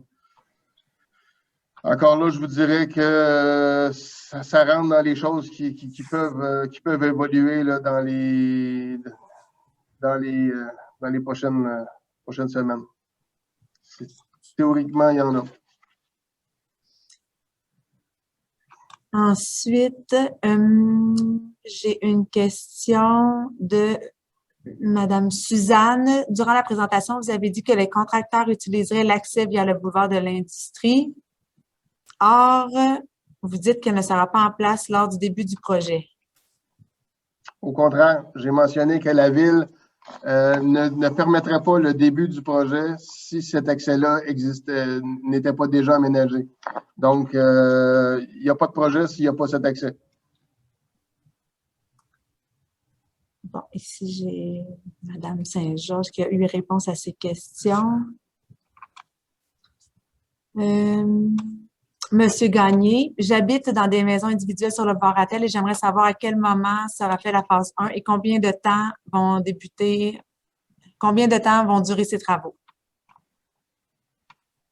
encore là, je vous dirais que ça rentre dans les choses qui peuvent évoluer là, dans les prochaines semaines. Théoriquement, il y en a. Ensuite, j'ai une question de Mme Suzanne. Durant la présentation, vous avez dit que les contracteurs utiliseraient l'accès via le boulevard de l'Industrie. Or, vous dites qu'elle ne sera pas en place lors du début du projet. Au contraire, j'ai mentionné que la Ville ne permettrait pas le début du projet si cet accès-là n'était pas déjà aménagé. Donc, il n'y a pas de projet s'il n'y a pas cet accès. Bon, ici, j'ai Mme Saint-Georges qui a eu réponse à ces questions. Monsieur Gagné, j'habite dans des maisons individuelles sur le boulevard Rattel et j'aimerais savoir à quel moment sera fait la phase 1 et combien de temps vont durer ces travaux?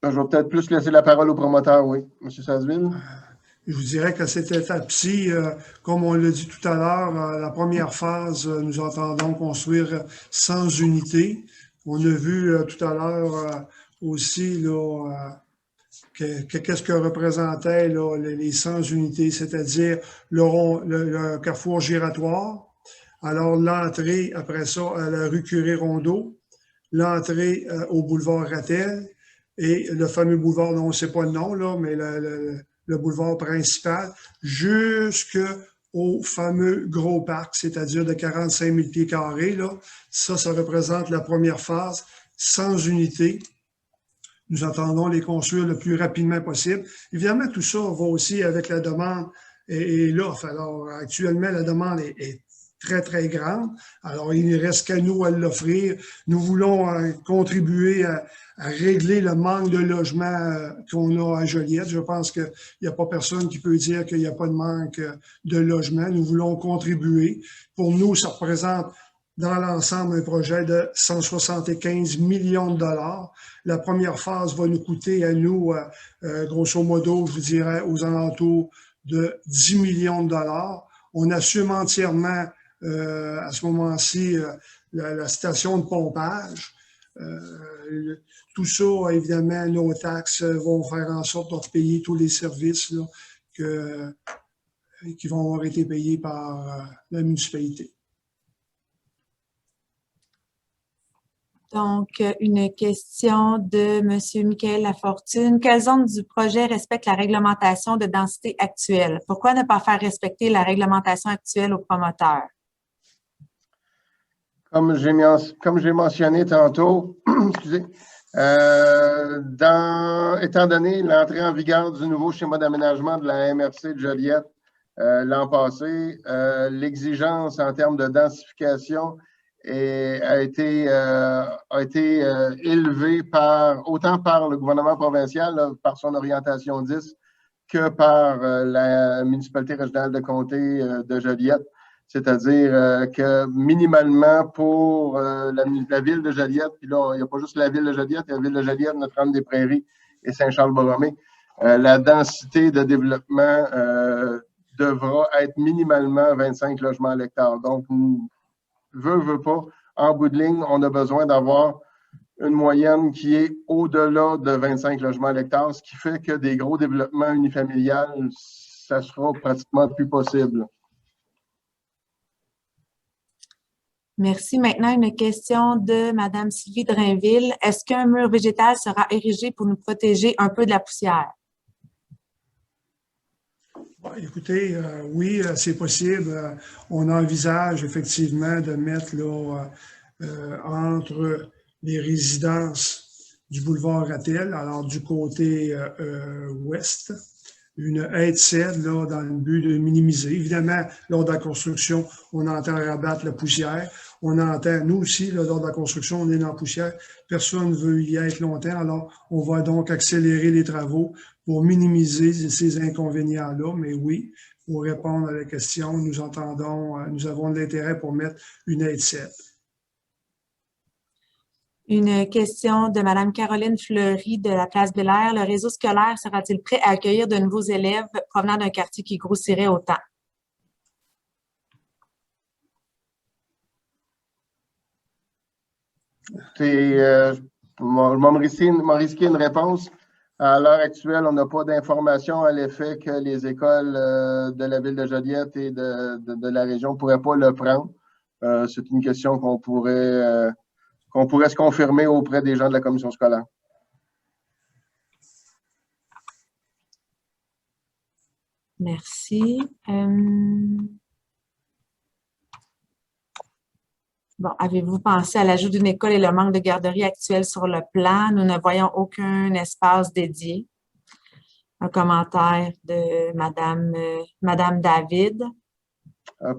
Je vais peut-être plus laisser la parole au promoteur, oui. Monsieur Sasseville? Je vous dirais qu'à cette étape-ci, comme on l'a dit tout à l'heure, la première phase, nous entendons construire 100 unités. On a vu tout à l'heure aussi là, qu'est-ce que représentaient là, les 100 unités, c'est-à-dire le carrefour giratoire. Alors, l'entrée, après ça, à la rue Curé-Rondeau, l'entrée au boulevard Rattel et le fameux boulevard dont on ne sait pas le nom, là, mais le boulevard principal, jusqu'au fameux gros parc, c'est-à-dire de 45 000 pieds carrés. Là. Ça représente la première phase, 100 unités. Nous entendons les construire le plus rapidement possible. Évidemment, tout ça va aussi avec la demande et l'offre. Alors, actuellement, la demande est très, très grande. Alors, il ne reste qu'à nous à l'offrir. Nous voulons contribuer à régler le manque de logement qu'on a à Joliette. Je pense qu'il n'y a pas personne qui peut dire qu'il n'y a pas de manque de logement. Nous voulons contribuer. Pour nous, ça représente dans l'ensemble un projet de 175 millions de dollars. La première phase va nous coûter à nous, grosso modo, je vous dirais, aux alentours de 10 millions de dollars. On assume entièrement à ce moment-ci la station de pompage. Tout ça, évidemment, nos taxes vont faire en sorte de payer tous les services là, qui vont avoir été payés par la municipalité. Donc, une question de M. Michael Lafortune. Quelle zone du projet respecte la réglementation de densité actuelle? Pourquoi ne pas faire respecter la réglementation actuelle aux promoteurs? Comme j'ai mentionné tantôt, excusez, Étant donné l'entrée en vigueur du nouveau schéma d'aménagement de la MRC de Joliette l'an passé, l'exigence en termes de densification a été élevée autant par le gouvernement provincial, là, par son orientation 10, que par la municipalité régionale de comté de Joliette. C'est-à-dire que minimalement pour la ville de Joliette, puis là, il n'y a pas juste la ville de Joliette, il y a la ville de Joliette, Notre-Dame-des-Prairies et Saint-Charles-Borromée. La densité de développement devra être minimalement 25 logements à l'hectare. Donc, veut pas, en bout de ligne, on a besoin d'avoir une moyenne qui est au-delà de 25 logements à l'hectare, ce qui fait que des gros développements unifamiliales, ça sera pratiquement plus possible. Merci. Maintenant, une question de Mme Sylvie Drainville. Est-ce qu'un mur végétal sera érigé pour nous protéger un peu de la poussière? Bon, écoutez, oui, c'est possible. On envisage effectivement de mettre là, entre les résidences du boulevard Rattel, alors du côté ouest, une haie de cèdre là, dans le but de minimiser. Évidemment, lors de la construction, on entend rabattre la poussière. On entend, nous aussi, là, lors de la construction, on est dans la poussière. Personne ne veut y être longtemps. Alors, on va donc accélérer les travaux pour minimiser ces inconvénients-là. Mais oui, pour répondre à la question, nous avons de l'intérêt pour mettre une haie de cèdre. Une question de Mme Caroline Fleury de la place Bel-Air. Le réseau scolaire sera-t-il prêt à accueillir de nouveaux élèves provenant d'un quartier qui grossirait autant? Je vais me risquer une réponse. À l'heure actuelle, on n'a pas d'informations à l'effet que les écoles de la ville de Joliette et de la région ne pourraient pas le prendre. C'est une question qu'on pourrait se confirmer auprès des gens de la commission scolaire. Merci. Bon, avez-vous pensé à l'ajout d'une école et le manque de garderie actuelle sur le plan? Nous ne voyons aucun espace dédié. Un commentaire de Madame David.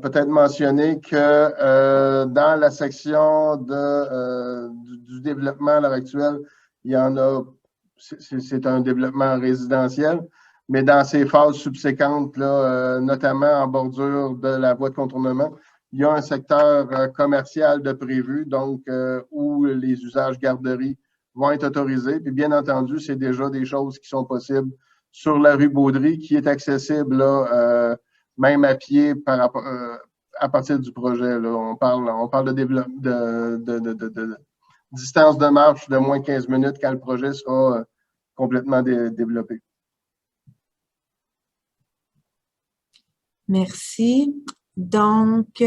Peut-être mentionner que dans la section du développement à l'heure actuelle, il y en a, c'est un développement résidentiel, mais dans ces phases subséquentes, là, notamment en bordure de la voie de contournement, il y a un secteur commercial de prévu, donc où les usages garderie vont être autorisés. Puis bien entendu, c'est déjà des choses qui sont possibles sur la rue Baudry, qui est accessible là, même à pied à partir du projet. Là. On parle de distance de marche de moins de 15 minutes quand le projet sera complètement développé. Merci. Donc,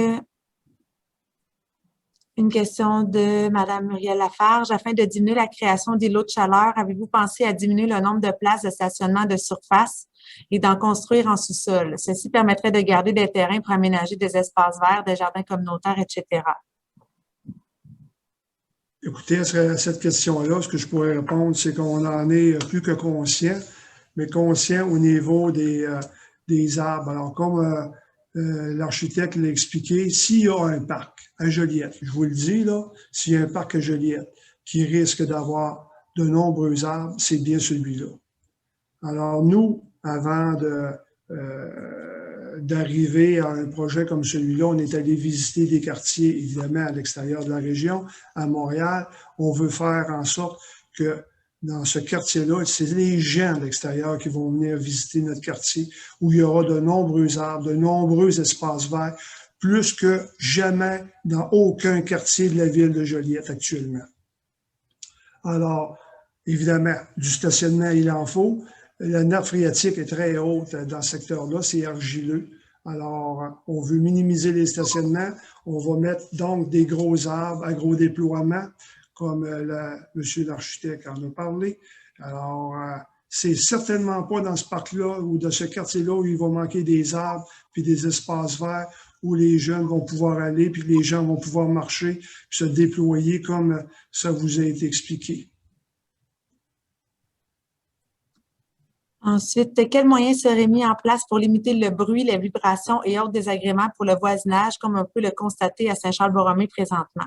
une question de Mme Muriel Lafarge. Afin de diminuer la création d'îlots de chaleur, avez-vous pensé à diminuer le nombre de places de stationnement de surface et d'en construire en sous-sol? Ceci permettrait de garder des terrains pour aménager des espaces verts, des jardins communautaires, etc. Écoutez, à cette question-là, ce que je pourrais répondre, c'est qu'on en est plus que conscient, mais conscient au niveau des arbres. Alors, comme l'architecte l'a expliqué, s'il y a un parc à Joliette, je vous le dis, là, s'il y a un parc à Joliette qui risque d'avoir de nombreux arbres, c'est bien celui-là. Alors, nous, avant d'arriver à un projet comme celui-là, on est allé visiter des quartiers, évidemment, à l'extérieur de la région, à Montréal. On veut faire en sorte que dans ce quartier-là, c'est les gens de l'extérieur qui vont venir visiter notre quartier, où il y aura de nombreux arbres, de nombreux espaces verts, plus que jamais dans aucun quartier de la ville de Joliette actuellement. Alors, évidemment, du stationnement, il en faut. La nappe phréatique est très haute dans ce secteur-là, c'est argileux. Alors, on veut minimiser les stationnements. On va mettre donc des gros arbres à gros déploiement, comme monsieur l'architecte en a parlé. Alors, c'est certainement pas dans ce parc-là ou dans ce quartier-là où il va manquer des arbres puis des espaces verts où les jeunes vont pouvoir aller puis les gens vont pouvoir marcher puis se déployer comme ça vous a été expliqué. Ensuite, quels moyens seraient mis en place pour limiter le bruit, les vibrations et autres désagréments pour le voisinage, comme on peut le constater à Saint-Charles-Borromée présentement?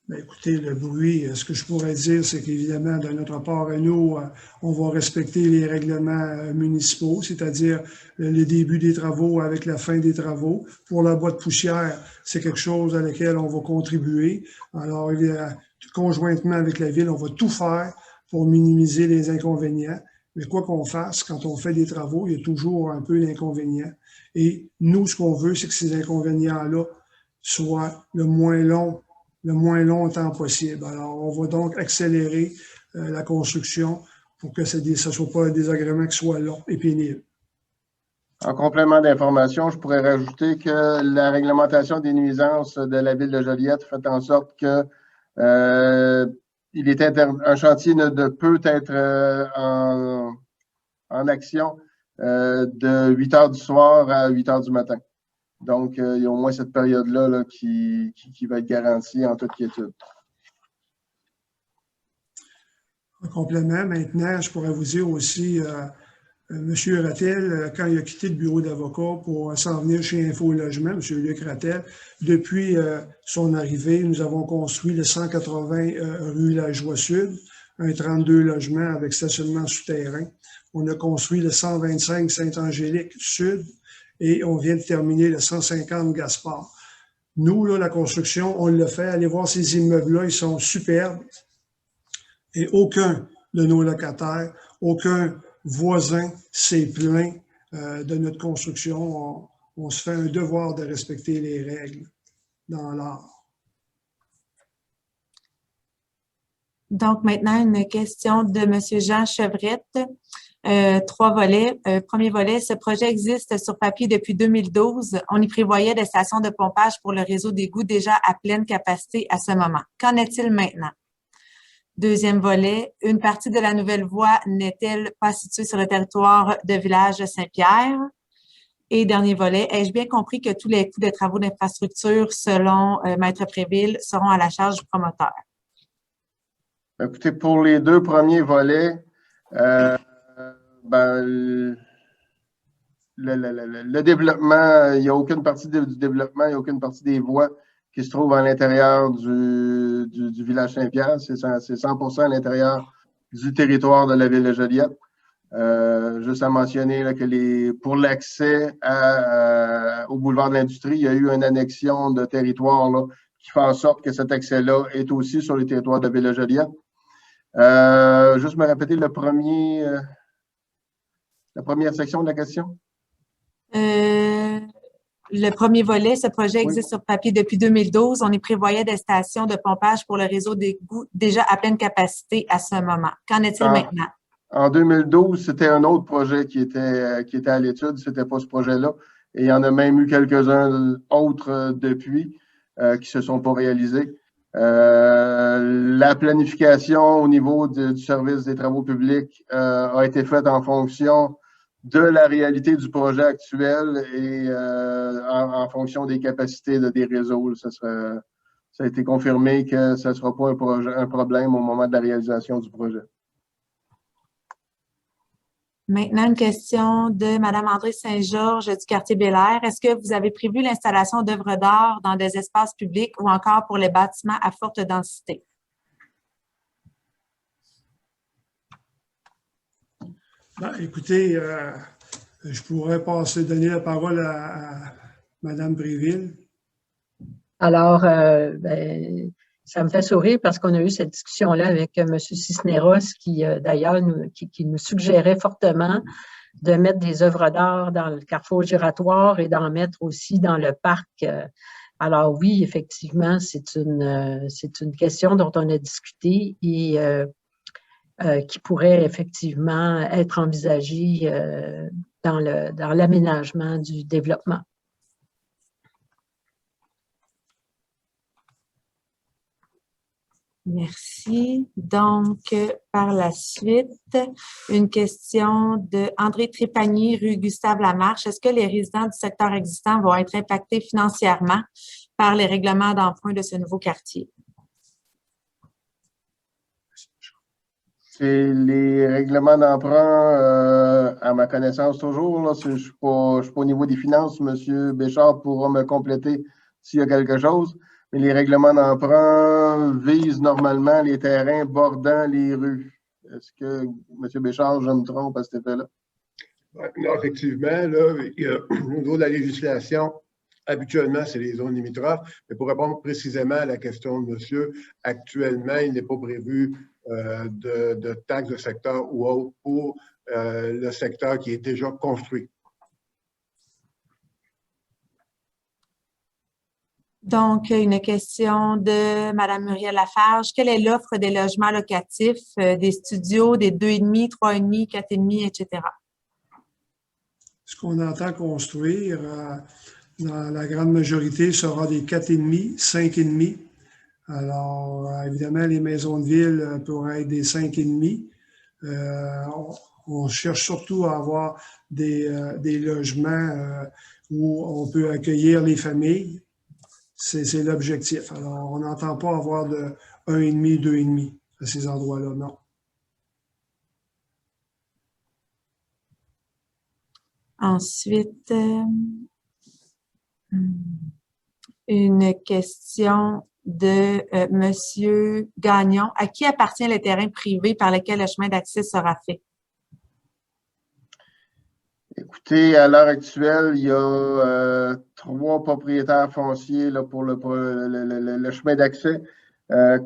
Bien, écoutez, le bruit, ce que je pourrais dire, c'est qu'évidemment, de notre part à nous, on va respecter les règlements municipaux, c'est-à-dire le début des travaux avec la fin des travaux. Pour la boîte poussière, c'est quelque chose à laquelle on va contribuer. Alors, conjointement avec la ville, on va tout faire pour minimiser les inconvénients. Mais quoi qu'on fasse, quand on fait des travaux, il y a toujours un peu d'inconvénients. Et nous, ce qu'on veut, c'est que ces inconvénients-là soient le moins longtemps possible. Alors, on va donc accélérer la construction pour que ce ne soit pas un désagrément qui soit long et pénible. En complément d'information, je pourrais rajouter que la réglementation des nuisances de la ville de Joliette fait en sorte que un chantier ne peut être en action de 8 heures du soir à 8 heures du matin. Donc, il y a au moins cette période-là qui va être garantie en toute quiétude. En complément, maintenant, je pourrais vous dire aussi, M. Rattel, quand il a quitté le bureau d'avocat pour s'en venir chez Info Logement, M. Luc Rattel, depuis son arrivée, nous avons construit le 180 rue Lajoie Sud, un 32 logements avec stationnement souterrain. On a construit le 125 Saint-Angélique Sud, et on vient de terminer le 150 Gaspard. Nous, là, la construction, on le fait. Allez voir ces immeubles-là, ils sont superbes. Et aucun de nos locataires, aucun voisin s'est plaint de notre construction. On se fait un devoir de respecter les règles dans l'art. Donc, maintenant, une question de M. Jean Chevrette. 3 volets. Premier volet, ce projet existe sur papier depuis 2012. On y prévoyait des stations de pompage pour le réseau d'égouts déjà à pleine capacité à ce moment. Qu'en est-il maintenant? Deuxième volet, une partie de la nouvelle voie n'est-elle pas située sur le territoire de village Saint-Pierre? Et dernier volet, ai-je bien compris que tous les coûts des travaux d'infrastructure, selon Maître Préville, seront à la charge du promoteur? Écoutez, pour les 2 premiers volets, le développement, il n'y a aucune partie du développement, il n'y a aucune partie des voies qui se trouvent à l'intérieur du village Saint-Pierre. C'est 100% à l'intérieur du territoire de la ville de Joliette. Juste à mentionner là, que pour l'accès au boulevard de l'Industrie, il y a eu une annexion de territoire là, qui fait en sorte que cet accès-là est aussi sur le territoire de la ville de Joliette. Juste me répéter la première section de la question. Le premier volet, ce projet existe sur papier depuis 2012. On y prévoyait des stations de pompage pour le réseau d'égouts déjà à pleine capacité à ce moment. Qu'en est-il maintenant? En 2012, c'était un autre projet qui était à l'étude. C'était pas ce projet-là. Et il y en a même eu quelques-uns autres depuis qui se sont pas réalisés. La planification au niveau du service des travaux publics a été faite en fonction de la réalité du projet actuel et en fonction des capacités des réseaux. Ça a été confirmé que ça ne sera pas un problème au moment de la réalisation du projet. Maintenant, une question de Mme André Saint-Georges du quartier Bel-Air. Est-ce que vous avez prévu l'installation d'œuvres d'art dans des espaces publics ou encore pour les bâtiments à forte densité? Écoutez, je pourrais donner la parole à Mme Préville. Alors, ça me fait sourire parce qu'on a eu cette discussion-là avec M. Cisneros qui, d'ailleurs, qui nous suggérait fortement de mettre des œuvres d'art dans le carrefour giratoire et d'en mettre aussi dans le parc. Alors oui, effectivement, c'est une question dont on a discuté et qui pourrait effectivement être envisagée dans l'aménagement du développement. Merci. Donc, par la suite, une question de André Trépanier, rue Gustave-Lamarche. Est-ce que les résidents du secteur existant vont être impactés financièrement par les règlements d'emprunt de ce nouveau quartier? C'est les règlements d'emprunt, à ma connaissance toujours. Là, je ne suis pas au niveau des finances. M. Béchard pourra me compléter s'il y a quelque chose. Mais les règlements d'emprunt visent normalement les terrains bordant les rues. Est-ce que, M. Béchard, je me trompe à cet effet-là? Non, effectivement, là, au niveau de la législation, habituellement, c'est les zones limitrophes. Mais pour répondre précisément à la question de monsieur, actuellement, il n'est pas prévu de taxes de secteur ou autre pour le secteur qui est déjà construit. Donc, une question de Mme Muriel Lafarge. Quelle est l'offre des logements locatifs, des studios, des 2,5, 3,5, 4,5, etc.? Ce qu'on entend construire, dans la grande majorité, sera des 4,5, 5,5. Alors, évidemment, les maisons de ville pourraient être des 5,5. On cherche surtout à avoir des logements où on peut accueillir les familles. C'est l'objectif. Alors, on n'entend pas avoir de 1,5, 2,5 à ces endroits-là, non. Ensuite, une question de M. Gagnon. À qui appartient le terrain privé par lequel le chemin d'accès sera fait? Écoutez, à l'heure actuelle, il y a 3 propriétaires fonciers là, pour le chemin d'accès.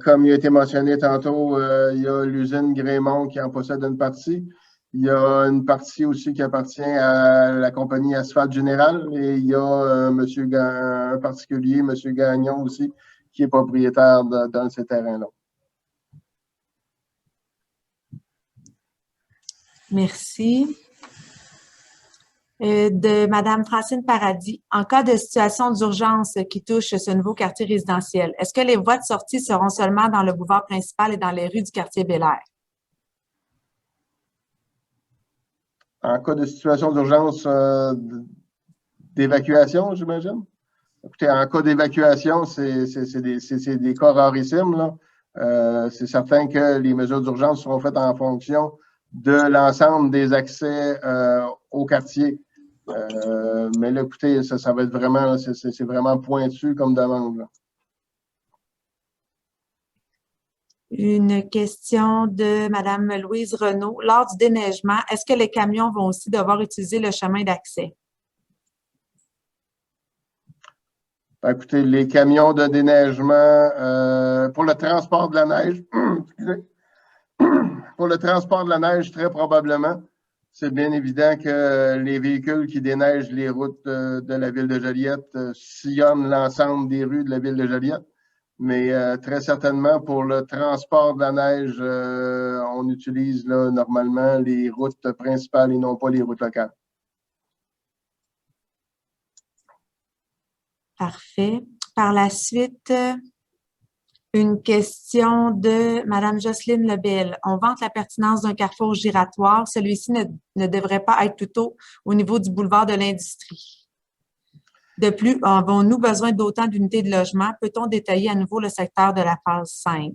Comme il a été mentionné tantôt, il y a l'usine Grémont qui en possède une partie. Il y a une partie aussi qui appartient à la compagnie Asphalte Général et il y a un particulier, M. Gagnon aussi, qui est propriétaire dans ces terrains-là. Merci. De Mme Francine Paradis. En cas de situation d'urgence qui touche ce nouveau quartier résidentiel, est-ce que les voies de sortie seront seulement dans le boulevard principal et dans les rues du quartier Bel-Air? En cas de situation d'urgence d'évacuation, j'imagine? Écoutez, en cas d'évacuation, c'est des cas rarissimes, là. C'est certain que les mesures d'urgence seront faites en fonction de l'ensemble des accès au quartier. Mais là, écoutez, ça va être vraiment, c'est vraiment pointu comme demande, là. Une question de Mme Louise Renaud. Lors du déneigement, est-ce que les camions vont aussi devoir utiliser le chemin d'accès? Écoutez, les camions de déneigement pour le transport de la neige, pour le transport de la neige, très probablement. C'est bien évident que les véhicules qui déneigent les routes de la ville de Joliette sillonnent l'ensemble des rues de la ville de Joliette. Mais très certainement, pour le transport de la neige, on utilise là, normalement les routes principales et non pas les routes locales. Parfait. Par la suite, une question de Mme Jocelyne Lebel. On vante la pertinence d'un carrefour giratoire. Celui-ci ne devrait pas être plutôt au niveau du boulevard de l'Industrie. De plus, avons-nous besoin d'autant d'unités de logement? Peut-on détailler à nouveau le secteur de la phase 5?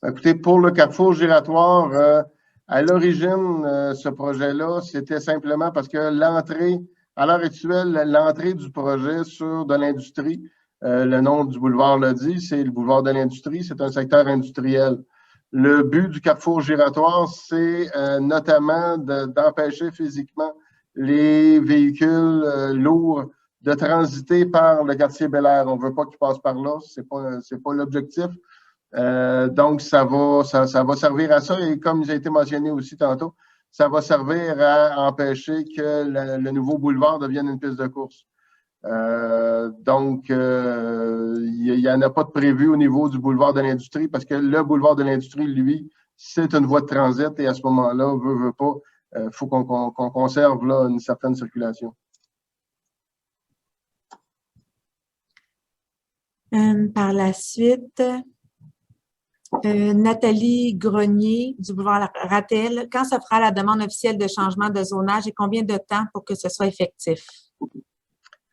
Écoutez, pour le carrefour giratoire, à l'origine, ce projet-là, c'était simplement parce que l'entrée, à l'heure actuelle, l'entrée du projet sur de l'industrie, le nom du boulevard le dit, c'est le boulevard de l'industrie, c'est un secteur industriel. Le but du carrefour giratoire, c'est notamment d'empêcher physiquement les véhicules lourds de transiter par le quartier Bel-Air. On ne veut pas qu'ils passent par là, c'est pas l'objectif. Donc, ça va servir à ça et comme il a été mentionné aussi tantôt, ça va servir à empêcher que le nouveau boulevard devienne une piste de course. Donc, il n'y en a pas de prévu au niveau du boulevard de l'Industrie parce que le boulevard de l'Industrie, lui, c'est une voie de transit et à ce moment-là, veut pas, faut qu'on conserve là une certaine circulation. Par la suite, Nathalie Grenier du boulevard Ratel. Quand se fera la demande officielle de changement de zonage et combien de temps pour que ce soit effectif?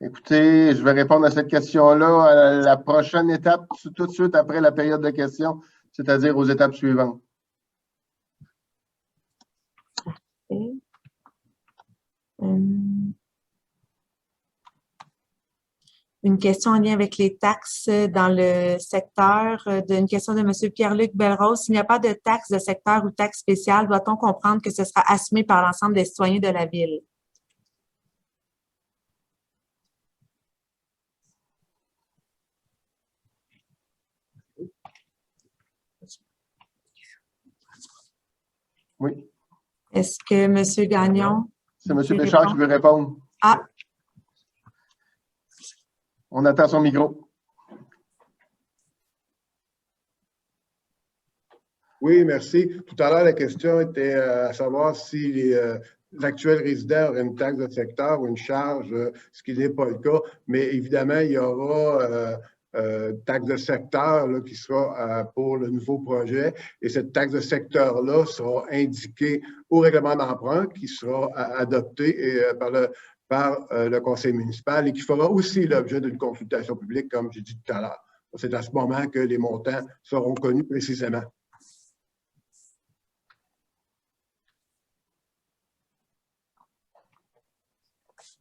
Écoutez, je vais répondre à cette question-là à la prochaine étape, tout de suite après la période de questions, c'est-à-dire aux étapes suivantes. Une question en lien avec les taxes dans le secteur, une question de M. Pierre-Luc Belrose. S'il n'y a pas de taxes de secteur ou taxes spéciales, doit-on comprendre que ce sera assumé par l'ensemble des citoyens de la Ville? Oui, Est-ce que M. Gagnon? c'est M. Béchard qui veut répondre. Ah, On attend son micro. Oui, merci. Tout à l'heure, la question était à savoir si l'actuel résident aurait une taxe de secteur ou une charge, ce qui n'est pas le cas. Mais évidemment, il y aura taxe de secteur là, qui sera pour le nouveau projet. Et cette taxe de secteur-là sera indiquée au règlement d'emprunt qui sera adopté par le conseil municipal et qui fera aussi l'objet d'une consultation publique, comme j'ai dit tout à l'heure. C'est à ce moment que les montants seront connus précisément.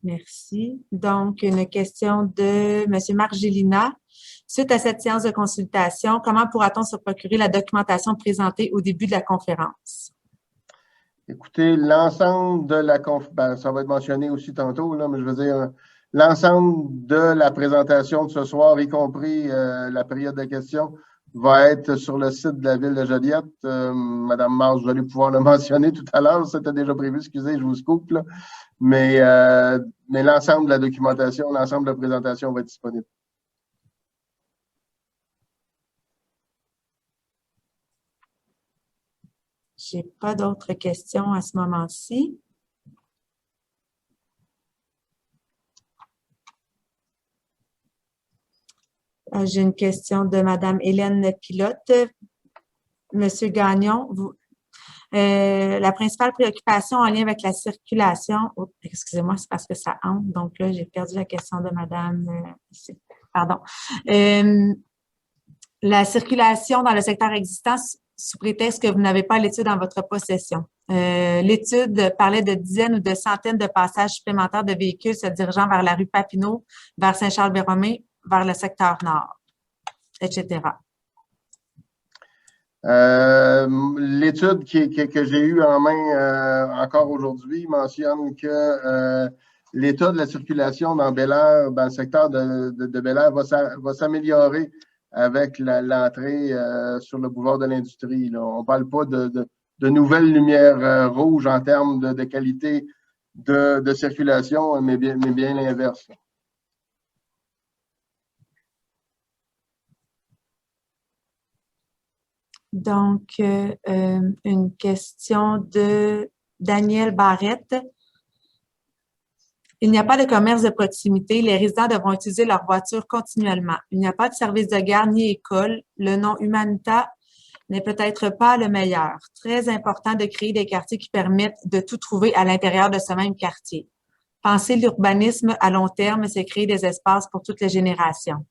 merci. Donc, une question de M. Marc Gélina. Suite à cette séance de consultation, comment pourra-t-on se procurer la documentation présentée au début de la conférence? Écoutez, l'ensemble de la conférence, ça va être mentionné aussi tantôt, là, mais je veux dire, l'ensemble de la présentation de ce soir, y compris la période de questions, va être sur le site de la Ville de Joliette. Madame Mars, vous allez pouvoir le mentionner tout à l'heure, c'était déjà prévu, excusez, je vous coupe, là. Mais l'ensemble de la documentation, l'ensemble de la présentation va être disponible. Je n'ai pas d'autres questions à ce moment-ci. J'ai une question de Mme Hélène Pilote. Monsieur Gagnon, la principale préoccupation en lien avec la circulation, excusez-moi, c'est parce que ça entre, donc là, j'ai perdu la question de Mme, pardon. La circulation dans le secteur existant sous prétexte que vous n'avez pas l'étude en votre possession. L'étude parlait de dizaines ou de centaines de passages supplémentaires de véhicules se dirigeant vers la rue Papineau, vers Saint-Charles-Béromé, vers le secteur nord, etc. L'étude que j'ai eue en main encore aujourd'hui mentionne que l'état de la circulation dans Bel-Air, dans le secteur de Bel-Air, va s'améliorer avec l'entrée sur le boulevard de l'Industrie. On ne parle pas de nouvelles lumières rouges en termes de qualité de circulation, mais bien l'inverse. Donc, une question de Daniel Barrette. Il n'y a pas de commerce de proximité. Les résidents devront utiliser leur voiture continuellement. Il n'y a pas de service de gare ni école. Le nom Humanita n'est peut-être pas le meilleur. Très important de créer des quartiers qui permettent de tout trouver à l'intérieur de ce même quartier. Penser l'urbanisme à long terme, c'est créer des espaces pour toutes les générations.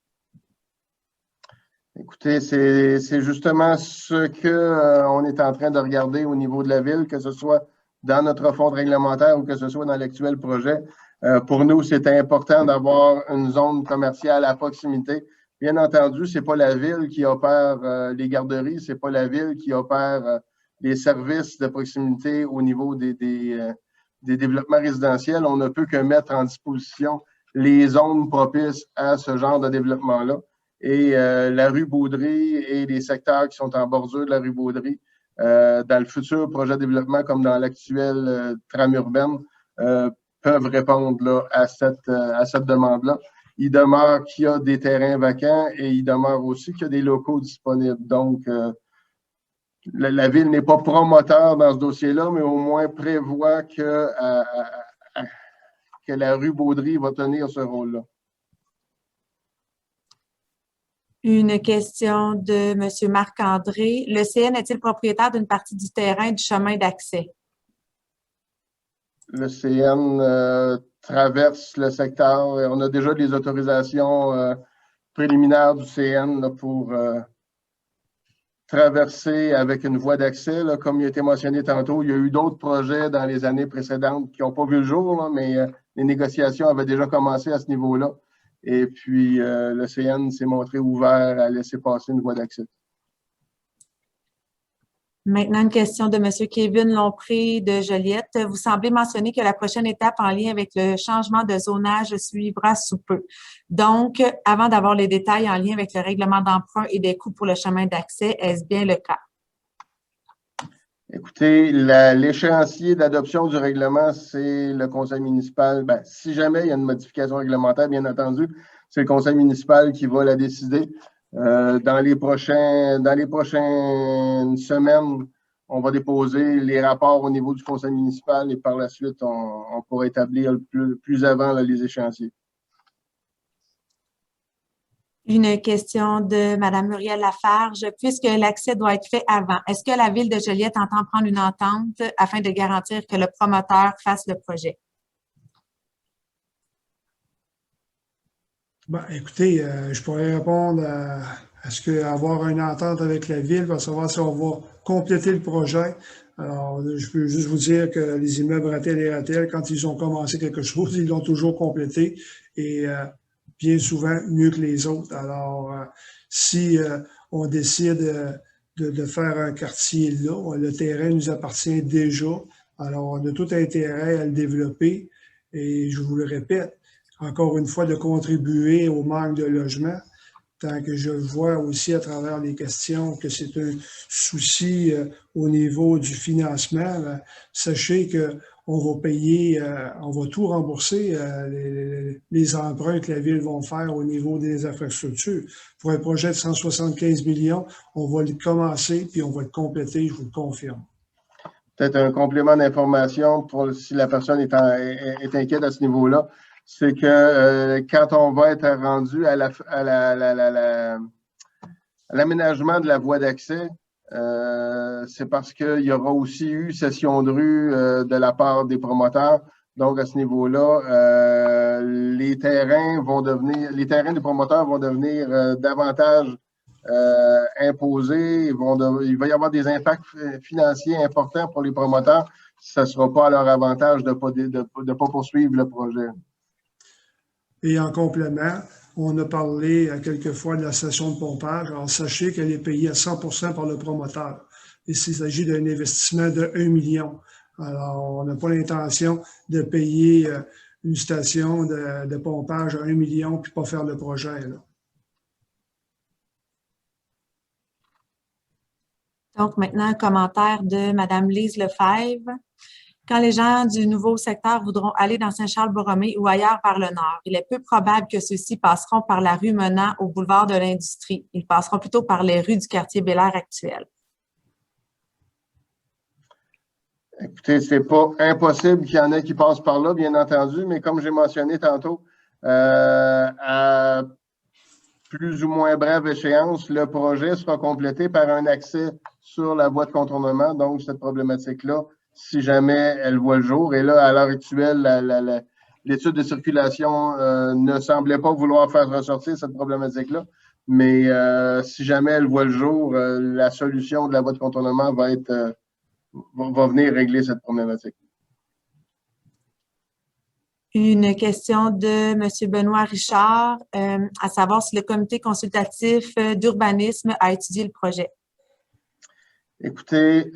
Écoutez, c'est justement ce qu'on est en train de regarder au niveau de la ville, que ce soit dans notre fonds réglementaire ou que ce soit dans l'actuel projet. Pour nous, c'est important d'avoir une zone commerciale à proximité. Bien entendu, ce n'est pas la ville qui opère les garderies, ce n'est pas la ville qui opère les services de proximité au niveau des développements résidentiels. On ne peut que mettre en disposition les zones propices à ce genre de développement-là. Et la rue Baudry et les secteurs qui sont en bordure de la rue Baudry, dans le futur projet de développement comme dans l'actuelle trame urbaine, peuvent répondre là, à cette demande-là. Il demeure qu'il y a des terrains vacants et il demeure aussi qu'il y a des locaux disponibles. Donc, la ville n'est pas promoteur dans ce dossier-là, mais au moins prévoit que la rue Baudry va tenir ce rôle-là. Une question de M. Marc-André. Le CN est-il propriétaire d'une partie du terrain et du chemin d'accès? Le CN traverse le secteur. On a déjà des autorisations préliminaires du CN là, pour traversée avec une voie d'accès. Comme il a été mentionné tantôt, il y a eu d'autres projets dans les années précédentes qui n'ont pas vu le jour, là, mais les négociations avaient déjà commencé à ce niveau-là. Et puis, le CN s'est montré ouvert à laisser passer une voie d'accès. Maintenant, une question de M. Kevin Lompré de Joliette. Vous semblez mentionner que la prochaine étape en lien avec le changement de zonage suivra sous peu. Donc, avant d'avoir les détails en lien avec le règlement d'emprunt et des coûts pour le chemin d'accès, est-ce bien le cas? Écoutez, l'échéancier d'adoption du règlement, c'est le conseil municipal. Ben, si jamais il y a une modification réglementaire, bien entendu, c'est le conseil municipal qui va la décider. Dans les prochaines semaines, on va déposer les rapports au niveau du conseil municipal et par la suite, on pourra établir plus avant là, les échéanciers. Une question de Mme Muriel Lafarge. Puisque l'accès doit être fait avant, est-ce que la Ville de Joliette entend prendre une entente afin de garantir que le promoteur fasse le projet? Ben, écoutez, je pourrais répondre à ce qu'avoir une entente avec la Ville pour savoir si on va compléter le projet. Alors, je peux juste vous dire que les immeubles Ratel et Ratel, quand ils ont commencé quelque chose, ils l'ont toujours complété et bien souvent mieux que les autres. Alors, si on décide de faire un quartier là, le terrain nous appartient déjà. Alors, on a tout intérêt à le développer et je vous le répète, encore une fois, de contribuer au manque de logement, tant que je vois aussi à travers les questions que c'est un souci au niveau du financement. Ben, sachez qu'on va payer, on va tout rembourser, les emprunts que la Ville va faire au niveau des infrastructures. Pour un projet de 175 millions, on va le commencer puis on va le compléter, je vous le confirme. Peut-être un complément d'information pour si la personne est inquiète à ce niveau-là. C'est que quand on va être rendu à l'aménagement de la voie d'accès, c'est parce qu'il y aura aussi eu cession de rue de la part des promoteurs. Donc, à ce niveau-là, les terrains des promoteurs vont devenir davantage imposés. Il va y avoir des impacts financiers importants pour les promoteurs. Ce ne sera pas à leur avantage de ne pas poursuivre le projet. Et en complément, on a parlé quelquefois de la session de pompage. Alors, sachez qu'elle est payée à 100% par le promoteur. Et s'il s'agit d'un investissement de 1 million. Alors, on n'a pas l'intention de payer une station de pompage à 1 million puis pas faire le projet, là. Donc, maintenant, un commentaire de Mme Lise Lefebvre. Quand les gens du nouveau secteur voudront aller dans Saint-Charles-Borromée ou ailleurs vers le nord, il est peu probable que ceux-ci passeront par la rue menant au boulevard de l'Industrie. Ils passeront plutôt par les rues du quartier Bel-Air actuel. Écoutez, c'est pas impossible qu'il y en ait qui passent par là, bien entendu, mais comme j'ai mentionné tantôt, à plus ou moins brève échéance, le projet sera complété par un accès sur la voie de contournement. Donc, cette problématique-là, si jamais elle voit le jour, et là, à l'heure actuelle, l'étude de circulation ne semblait pas vouloir faire ressortir cette problématique-là, mais si jamais elle voit le jour, la solution de la voie de contournement va venir régler cette problématique. Une question de M. Benoît Richard, à savoir si le comité consultatif d'urbanisme a étudié le projet. Écoutez,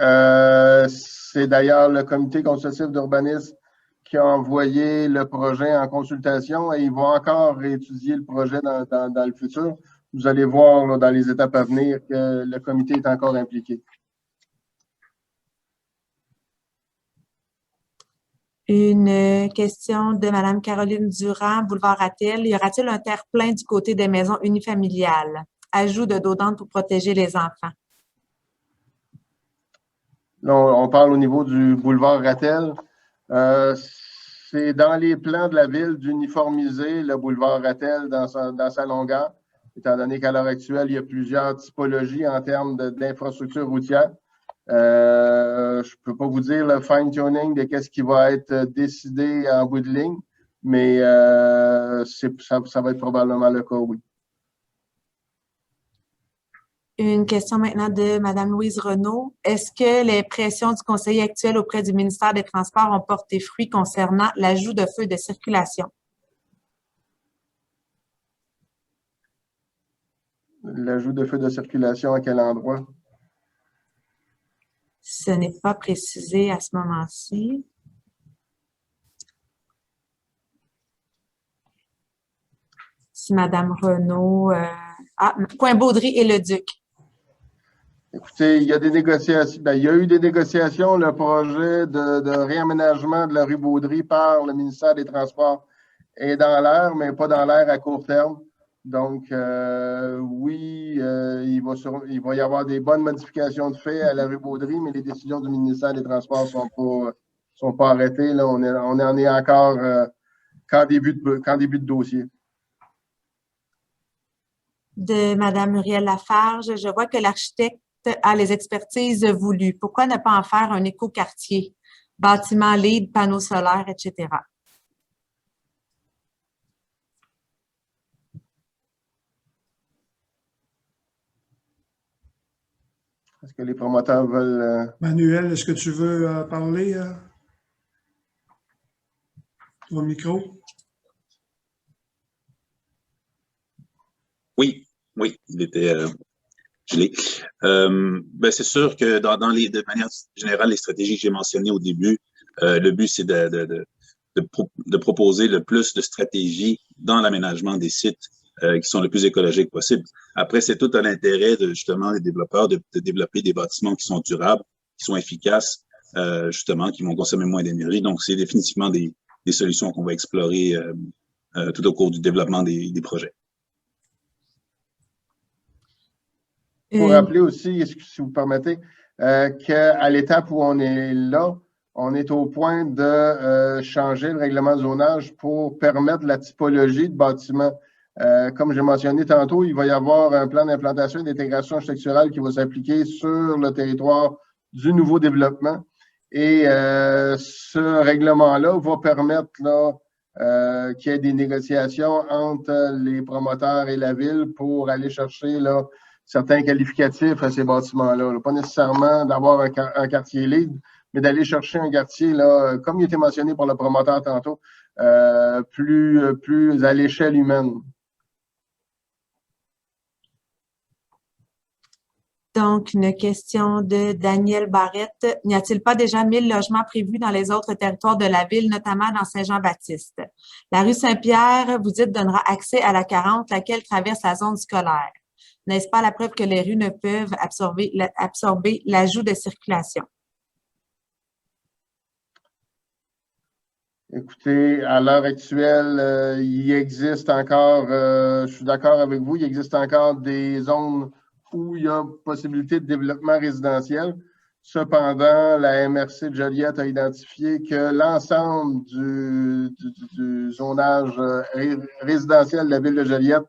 c'est d'ailleurs le comité consultatif d'urbanisme qui a envoyé le projet en consultation et ils vont encore réétudier le projet dans le futur. Vous allez voir là, dans les étapes à venir que le comité est encore impliqué. Une question de Mme Caroline Durand, boulevard Ratel. Y aura-t-il un terre-plein du côté des maisons unifamiliales? Ajout de dos d'âne pour protéger les enfants. Là, on parle au niveau du boulevard Ratel. C'est dans les plans de la ville d'uniformiser le boulevard Ratel dans sa longueur, étant donné qu'à l'heure actuelle, il y a plusieurs typologies en termes d'infrastructures routières. Je ne peux pas vous dire le fine-tuning de qu'est-ce qui va être décidé en bout de ligne, mais ça va être probablement le cas, oui. Une question maintenant de Mme Louise Renaud. Est-ce que les pressions du conseiller actuel auprès du ministère des Transports ont porté fruit concernant l'ajout de feux de circulation? L'ajout de feux de circulation à quel endroit? Ce n'est pas précisé à ce moment-ci. Si Mme Renaud... Coin-Baudry et le Duc. Écoutez, il y a des négociations. Il y a eu des négociations. Le projet de réaménagement de la rue Baudry par le ministère des Transports est dans l'air, mais pas dans l'air à court terme. Donc, oui, il va y avoir des bonnes modifications de fait à la rue Baudry, mais les décisions du ministère des Transports sont pas arrêtées. Là, on en est encore qu'en début de dossier. De Mme Muriel Lafarge, je vois que l'architecte a les expertises voulues. Pourquoi ne pas en faire un écoquartier? Bâtiment LEED, panneaux solaires, etc. Est-ce que les promoteurs veulent... Manuel, est-ce que tu veux parler au micro? Oui, il était gelé. C'est sûr que de manière générale, les stratégies que j'ai mentionnées au début, le but, c'est de proposer le plus de stratégies dans l'aménagement des sites qui sont le plus écologiques possible. Après, c'est tout à l'intérêt justement des développeurs de développer des bâtiments qui sont durables, qui sont efficaces, justement, qui vont consommer moins d'énergie. Donc, c'est définitivement des solutions qu'on va explorer tout au cours du développement des projets. Pour rappeler aussi, si vous permettez, qu'à l'étape où on est là, on est au point de changer le règlement de zonage pour permettre la typologie de bâtiments. Comme j'ai mentionné tantôt, il va y avoir un plan d'implantation et d'intégration architecturale qui va s'appliquer sur le territoire du nouveau développement. Et ce règlement-là va permettre qu'il y ait des négociations entre les promoteurs et la ville pour aller chercher certains qualificatifs à ces bâtiments-là. Pas nécessairement d'avoir un quartier LEED, mais d'aller chercher un quartier, comme il était mentionné par le promoteur tantôt, plus à l'échelle humaine. Donc, une question de Daniel Barrette. N'y a-t-il pas déjà 1000 logements prévus dans les autres territoires de la ville, notamment dans Saint-Jean-Baptiste? La rue Saint-Pierre, vous dites, donnera accès à la 40, laquelle traverse la zone scolaire. N'est-ce pas la preuve que les rues ne peuvent absorber l'ajout de circulation? Écoutez, à l'heure actuelle, il existe encore, je suis d'accord avec vous, il existe encore des zones où il y a possibilité de développement résidentiel. Cependant, la MRC de Joliette a identifié que l'ensemble du zonage résidentiel de la ville de Joliette,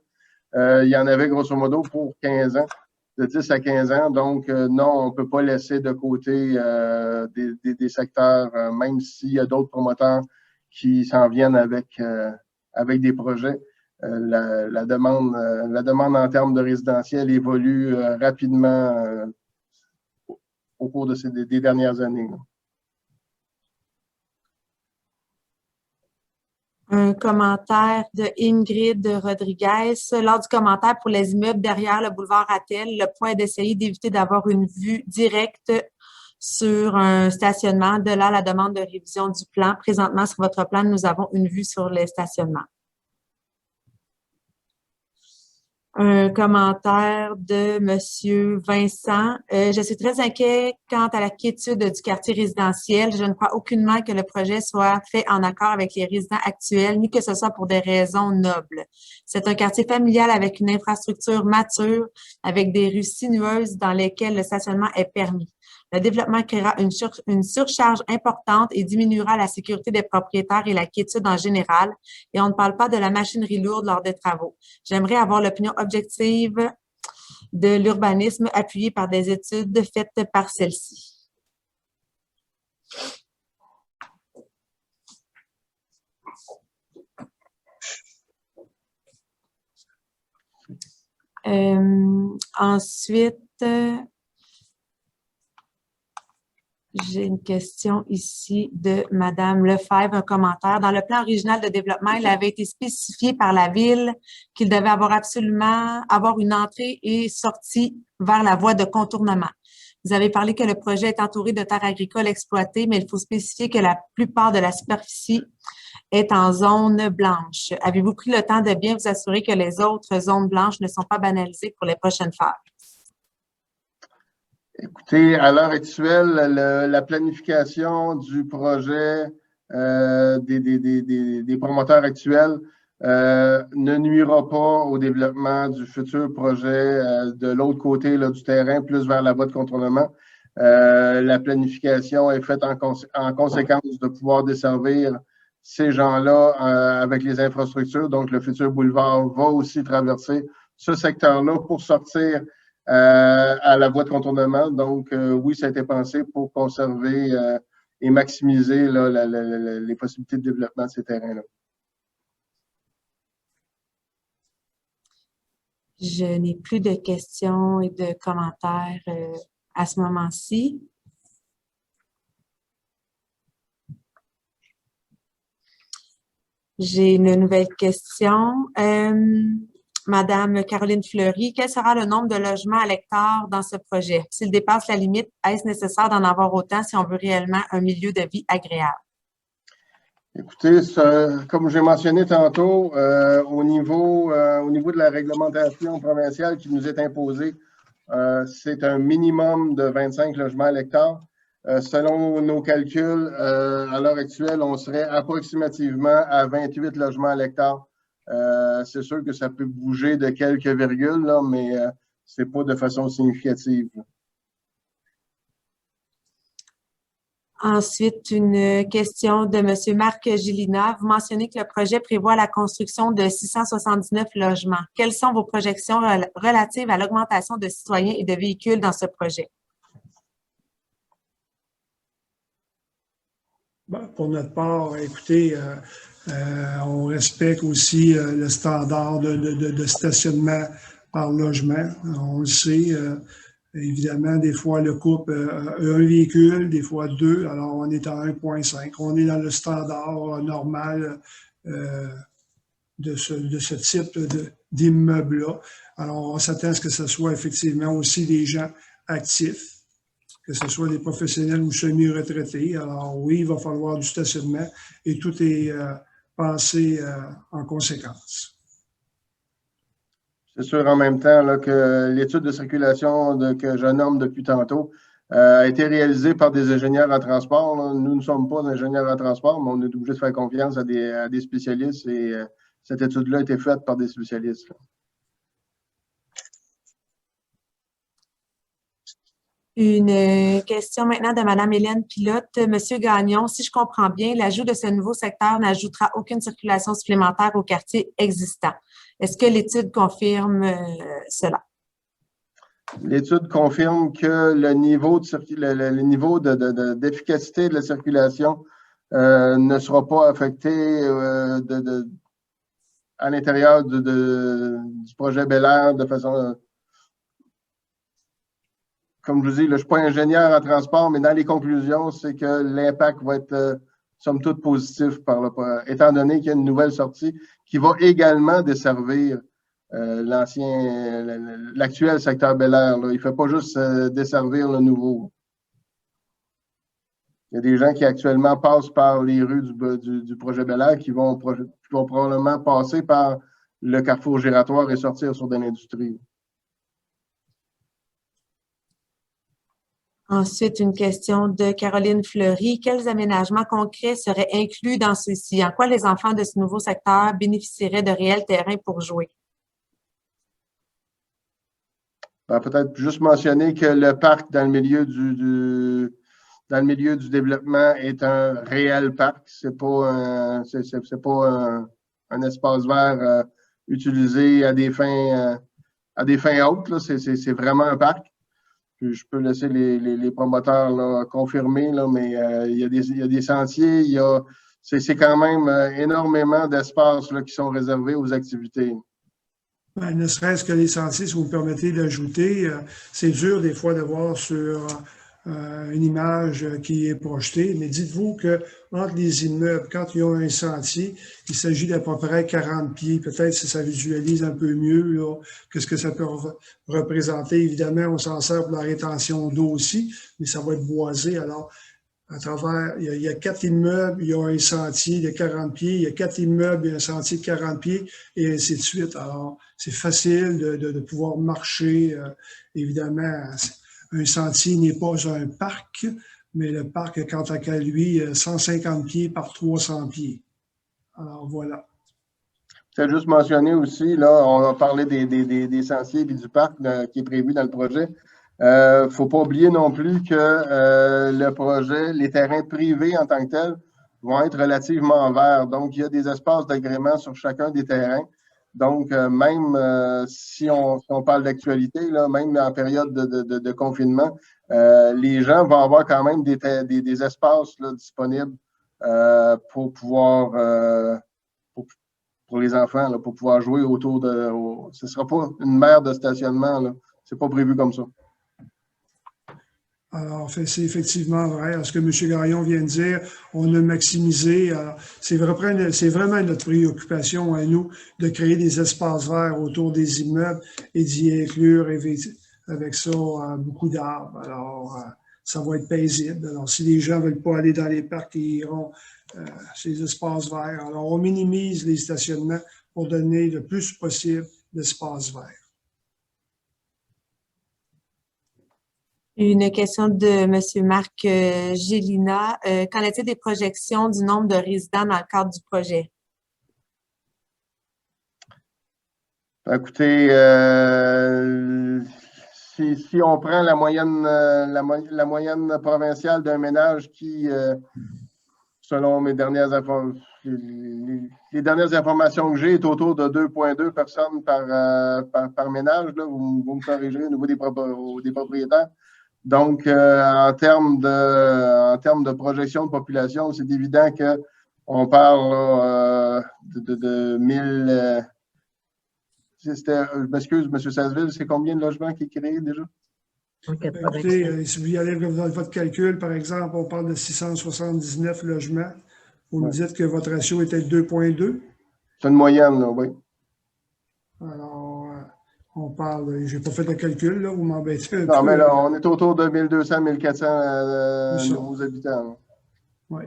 il y en avait grosso modo pour 15 ans, de 10 à 15 ans. Donc, non, on ne peut pas laisser de côté des secteurs, même s'il y a d'autres promoteurs qui s'en viennent avec des projets. La demande en termes de résidentiel évolue rapidement au cours des dernières années. Un commentaire de Ingrid Rodriguez. Lors du commentaire pour les immeubles derrière le boulevard Rattel, le point est d'essayer d'éviter d'avoir une vue directe sur un stationnement. De là, la demande de révision du plan. Présentement, sur votre plan, nous avons une vue sur les stationnements. Un commentaire de M. Vincent. Je suis très inquiet quant à la quiétude du quartier résidentiel. Je ne crois aucunement que le projet soit fait en accord avec les résidents actuels, ni que ce soit pour des raisons nobles. C'est un quartier familial avec une infrastructure mature, avec des rues sinueuses dans lesquelles le stationnement est permis. Le développement créera une surcharge importante et diminuera la sécurité des propriétaires et la quiétude en général. Et on ne parle pas de la machinerie lourde lors des travaux. J'aimerais avoir l'opinion objective de l'urbanisme appuyée par des études faites par celle-ci. Ensuite, j'ai une question ici de Madame Lefebvre, un commentaire. Dans le plan original de développement, il avait été spécifié par la Ville qu'il devait absolument avoir une entrée et sortie vers la voie de contournement. Vous avez parlé que le projet est entouré de terres agricoles exploitées, mais il faut spécifier que la plupart de la superficie est en zone blanche. Avez-vous pris le temps de bien vous assurer que les autres zones blanches ne sont pas banalisées pour les prochaines phases? Écoutez, à l'heure actuelle, la planification du projet des promoteurs actuels ne nuira pas au développement du futur projet de l'autre côté là, du terrain, plus vers la voie de contournement. La planification est faite en conséquence de pouvoir desservir ces gens-là avec les infrastructures. Donc, le futur boulevard va aussi traverser ce secteur-là pour sortir à la voie de contournement. Donc, oui, ça a été pensé pour conserver et maximiser là, les possibilités de développement de ces terrains-là. Je n'ai plus de questions et de commentaires à ce moment-ci. J'ai une nouvelle question. Madame Caroline Fleury, quel sera le nombre de logements à l'hectare dans ce projet? S'il dépasse la limite, est-ce nécessaire d'en avoir autant si on veut réellement un milieu de vie agréable? Écoutez, comme j'ai mentionné tantôt, au niveau de la réglementation provinciale qui nous est imposée, c'est un minimum de 25 logements à l'hectare. Selon nos calculs, à l'heure actuelle, on serait approximativement à 28 logements à l'hectare. C'est sûr que ça peut bouger de quelques virgules, là, mais ce n'est pas de façon significative. Ensuite, une question de M. Marc Gélina. Vous mentionnez que le projet prévoit la construction de 679 logements. Quelles sont vos projections relatives à l'augmentation de citoyens et de véhicules dans ce projet? Bon, pour notre part, écoutez, on respecte aussi le standard de stationnement par logement. On le sait. Évidemment, des fois, le couple a un véhicule, des fois deux, alors on est à 1,5. On est dans le standard normal de ce type d'immeuble-là. Alors, on s'attend à ce que ce soit effectivement aussi des gens actifs, que ce soit des professionnels ou semi-retraités. Alors oui, il va falloir du stationnement et tout est pensé en conséquence. C'est sûr en même temps là, que l'étude de circulation que je nomme depuis tantôt a été réalisée par des ingénieurs en transport. Là. Nous ne sommes pas ingénieurs en transport, mais on est obligé de faire confiance à des spécialistes et cette étude-là a été faite par des spécialistes. Là. Une question maintenant de Mme Hélène Pilote. Monsieur Gagnon, si je comprends bien, l'ajout de ce nouveau secteur n'ajoutera aucune circulation supplémentaire au quartier existant. Est-ce que l'étude confirme cela? L'étude confirme que le niveau d'efficacité de la circulation ne sera pas affecté à l'intérieur du projet Bel Air de façon... Comme je vous dis, là, je ne suis pas ingénieur en transport, mais dans les conclusions, c'est que l'impact va être, somme toute, positif étant donné qu'il y a une nouvelle sortie qui va également desservir l'actuel secteur Bel Air. Il ne fait pas juste desservir le nouveau. Il y a des gens qui actuellement passent par les rues du projet Bel Air qui vont probablement passer par le carrefour giratoire et sortir sur de l'industrie. Ensuite, une question de Caroline Fleury. Quels aménagements concrets seraient inclus dans ceux-ci? En quoi les enfants de ce nouveau secteur bénéficieraient de réels terrains pour jouer? Ben, peut-être juste mentionner que le parc dans le milieu du développement est un réel parc. C'est pas un espace vert utilisé à des fins hautes. C'est vraiment un parc. Je peux laisser les promoteurs là, confirmer, là, mais il y a des sentiers, c'est quand même énormément d'espaces qui sont réservés aux activités. Ben, ne serait-ce que les sentiers, si vous me permettez d'ajouter, c'est dur des fois de voir sur une image qui est projetée, mais dites-vous que entre les immeubles, quand il y a un sentier, il s'agit d'à peu près 40 pieds. Peut-être si ça visualise un peu mieux, là, qu'est-ce que ça peut représenter. Évidemment, on s'en sert pour la rétention d'eau aussi, mais ça va être boisé. Alors, à travers, il y a 4 immeubles, il y a un sentier de 40 pieds, il y a 4 immeubles, il y a un sentier de 40 pieds, et ainsi de suite. Alors, c'est facile de pouvoir marcher. Évidemment, un sentier n'est pas un parc, mais le parc, quant à lui, 150 pieds par 300 pieds. Alors, voilà. C'est juste mentionné aussi, là, on a parlé des sentiers et du parc qui est prévu dans le projet. Faut pas oublier non plus que le projet, les terrains privés en tant que tels vont être relativement verts. Donc, il y a des espaces d'agrément sur chacun des terrains. Donc, même si on parle d'actualité, là, même en période de confinement, les gens vont avoir quand même des espaces là, disponibles pour pouvoir pour les enfants, là, pour pouvoir jouer autour de. Ce ne sera pas une mer de stationnement, là. C'est pas prévu comme ça. Alors, c'est effectivement vrai. Ce que M. Gagnon vient de dire, on a maximisé. C'est vraiment notre préoccupation à nous de créer des espaces verts autour des immeubles et d'y inclure avec ça beaucoup d'arbres. Alors, ça va être paisible. Alors, si les gens ne veulent pas aller dans les parcs, ils iront ces espaces verts. Alors, on minimise les stationnements pour donner le plus possible d'espaces verts. Une question de M. Marc Gélina. Qu'en est-il des projections du nombre de résidents dans le cadre du projet? Écoutez, si on prend la moyenne, la moyenne provinciale d'un ménage qui, selon mes dernières les dernières informations que j'ai, est autour de 2,2 personnes par ménage. Là, vous me corrigerez au niveau des propriétaires. Donc, en termes de projection de population, c'est évident qu'on parle là, de 1000. Je m'excuse, M. Sasseville, c'est combien de logements qui est créé déjà? Écoutez, si vous y allez dans votre calcul, par exemple, on parle de 679 logements. Vous me dites que votre ratio était 2,2? C'est une moyenne, là, oui. Alors, on parle, je n'ai pas fait de calcul, là, vous m'embêtez un peu. Non, mais là, on est autour de 1200, 1400 nouveaux habitants. Oui.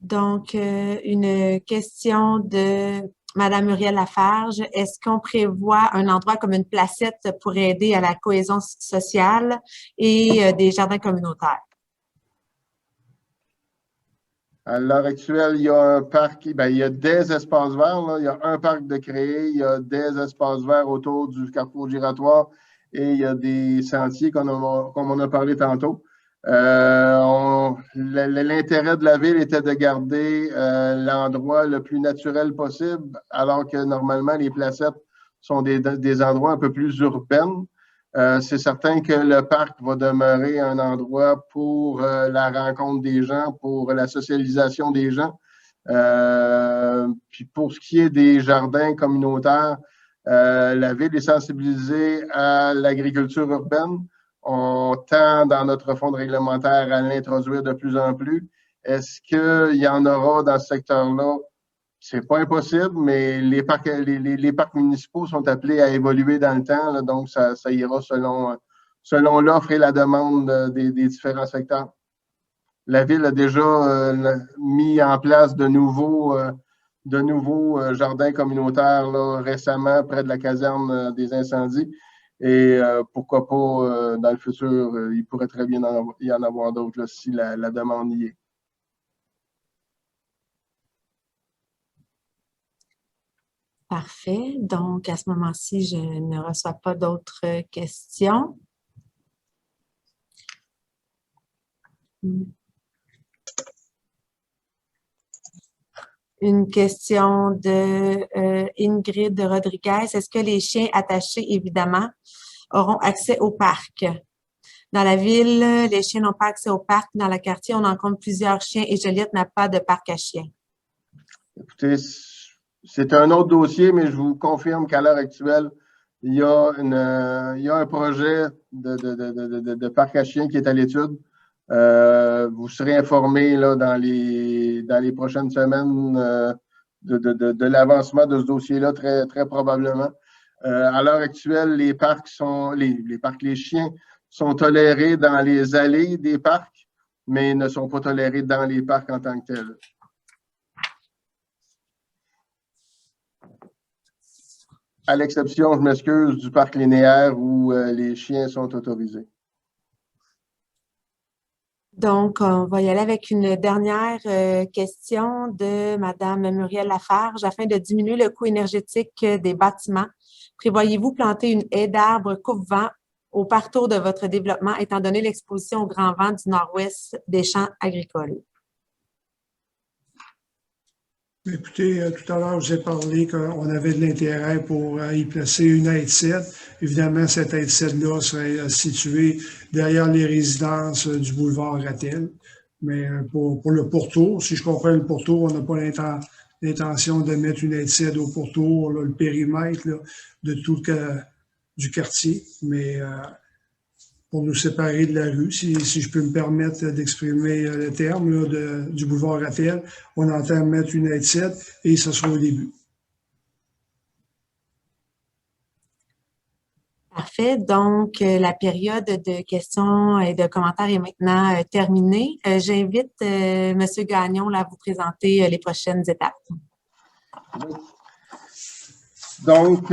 Donc, une question de Mme Muriel Lafarge. Est-ce qu'on prévoit un endroit comme une placette pour aider à la cohésion sociale et des jardins communautaires? À l'heure actuelle, il y a un parc, il y a des espaces verts, là. Il y a un parc de créé, il y a des espaces verts autour du carrefour giratoire et il y a des sentiers comme on a parlé tantôt. L'intérêt de la ville était de garder l'endroit le plus naturel possible, alors que normalement, les placettes sont des endroits un peu plus urbains. C'est certain que le parc va demeurer un endroit pour la rencontre des gens, pour la socialisation des gens. Puis pour ce qui est des jardins communautaires, la ville est sensibilisée à l'agriculture urbaine. On tend dans notre fonds de réglementaire à l'introduire de plus en plus. Est-ce qu'il y en aura dans ce secteur-là? C'est pas impossible, mais les parcs municipaux sont appelés à évoluer dans le temps, là, donc ça ira selon l'offre et la demande des différents secteurs. La ville a déjà mis en place de nouveaux jardins communautaires là, récemment près de la caserne des incendies. Et pourquoi pas, dans le futur, il pourrait très bien y en avoir d'autres là, si la demande y est. Parfait. Donc, à ce moment-ci, je ne reçois pas d'autres questions. Une question de Ingrid Rodriguez. Est-ce que les chiens attachés, évidemment, auront accès au parc? Dans la ville, les chiens n'ont pas accès au parc. Dans le quartier, on en compte plusieurs chiens et Joliette n'a pas de parc à chiens. Écoutez, c'est un autre dossier, mais je vous confirme qu'à l'heure actuelle, il y a un projet de parc à chiens qui est à l'étude. Vous serez informés là, dans les prochaines semaines de l'avancement de ce dossier-là, très, très probablement. À l'heure actuelle, les chiens sont tolérés dans les allées des parcs, mais ne sont pas tolérés dans les parcs en tant que tels. À l'exception, je m'excuse, du parc linéaire où les chiens sont autorisés. Donc, on va y aller avec une dernière question de Mme Muriel Lafarge. Afin de diminuer le coût énergétique des bâtiments, prévoyez-vous planter une haie d'arbres coupe-vent au parcours de votre développement, étant donné l'exposition au grand vent du nord-ouest des champs agricoles? Écoutez, tout à l'heure, je vous ai parlé qu'on avait de l'intérêt pour y placer une haie de cèdre. Évidemment, cette haie de cèdre-là serait située derrière les résidences du boulevard Rattel. Mais pour le pourtour, si je comprends le pourtour, on n'a pas l'intention de mettre une haie de cèdre au pourtour, là, le périmètre là, de tout du quartier. Mais pour nous séparer de la rue, si je peux me permettre d'exprimer le terme là, du boulevard Rattel, on entend mettre une haie de cèdre et ce sera au début. Parfait. Donc, la période de questions et de commentaires est maintenant terminée. J'invite M. Gagnon là, à vous présenter les prochaines étapes. Donc,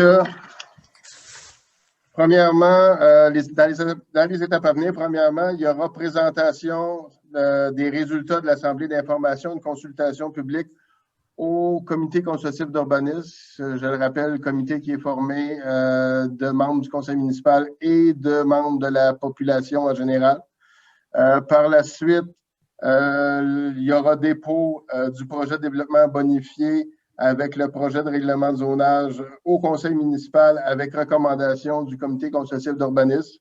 premièrement, dans les étapes à venir, premièrement, il y aura présentation des résultats de l'Assemblée d'information, une consultation publique au comité consultatif d'urbanisme. Je le rappelle, le comité qui est formé de membres du conseil municipal et de membres de la population en général. Par la suite, il y aura dépôt du projet de développement bonifié avec le projet de règlement de zonage au conseil municipal avec recommandation du comité consultatif d'urbanisme.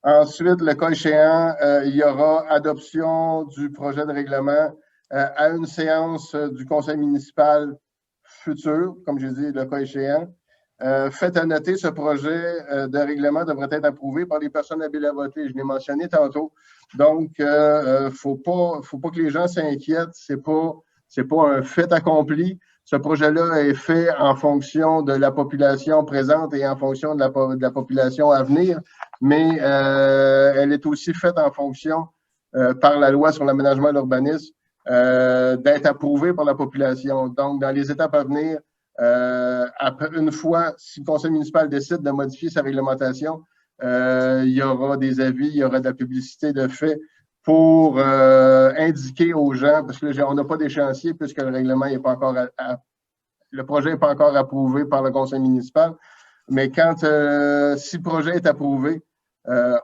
Ensuite, le cas échéant, il y aura adoption du projet de règlement à une séance du conseil municipal futur, comme j'ai dit, le cas échéant. Faites à noter, ce projet de règlement devrait être approuvé par les personnes habiles à voter. Je l'ai mentionné tantôt. Donc, faut pas que les gens s'inquiètent. C'est pas un fait accompli. Ce projet-là est fait en fonction de la population présente et en fonction de la population à venir, mais elle est aussi faite en fonction, par la loi sur l'aménagement et l'urbanisme, d'être approuvée par la population. Donc, dans les étapes à venir, une fois, si le conseil municipal décide de modifier sa réglementation, il y aura des avis, il y aura de la publicité de fait pour indiquer aux gens, parce que là, on n'a pas d'échéancier puisque le règlement n'est pas encore le projet n'est pas encore approuvé par le conseil municipal. Mais si le projet est approuvé,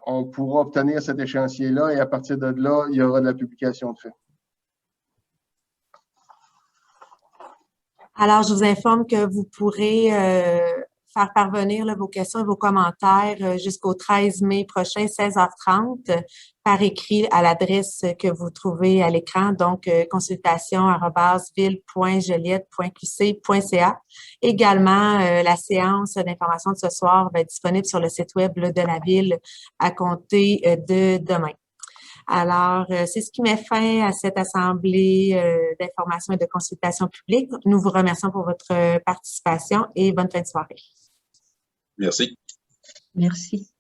on pourra obtenir cet échéancier-là et à partir de là, il y aura de la publication de fait. Alors, je vous informe que vous pourrez faire parvenir là, vos questions et vos commentaires jusqu'au 13 mai prochain, 16h30, par écrit à l'adresse que vous trouvez à l'écran, donc consultation@ville.joliette.qc.ca. Également, la séance d'information de ce soir va être disponible sur le site web de la Ville à compter de demain. Alors, c'est ce qui met fin à cette assemblée d'information et de consultation publique. Nous vous remercions pour votre participation et bonne fin de soirée. Merci. Merci.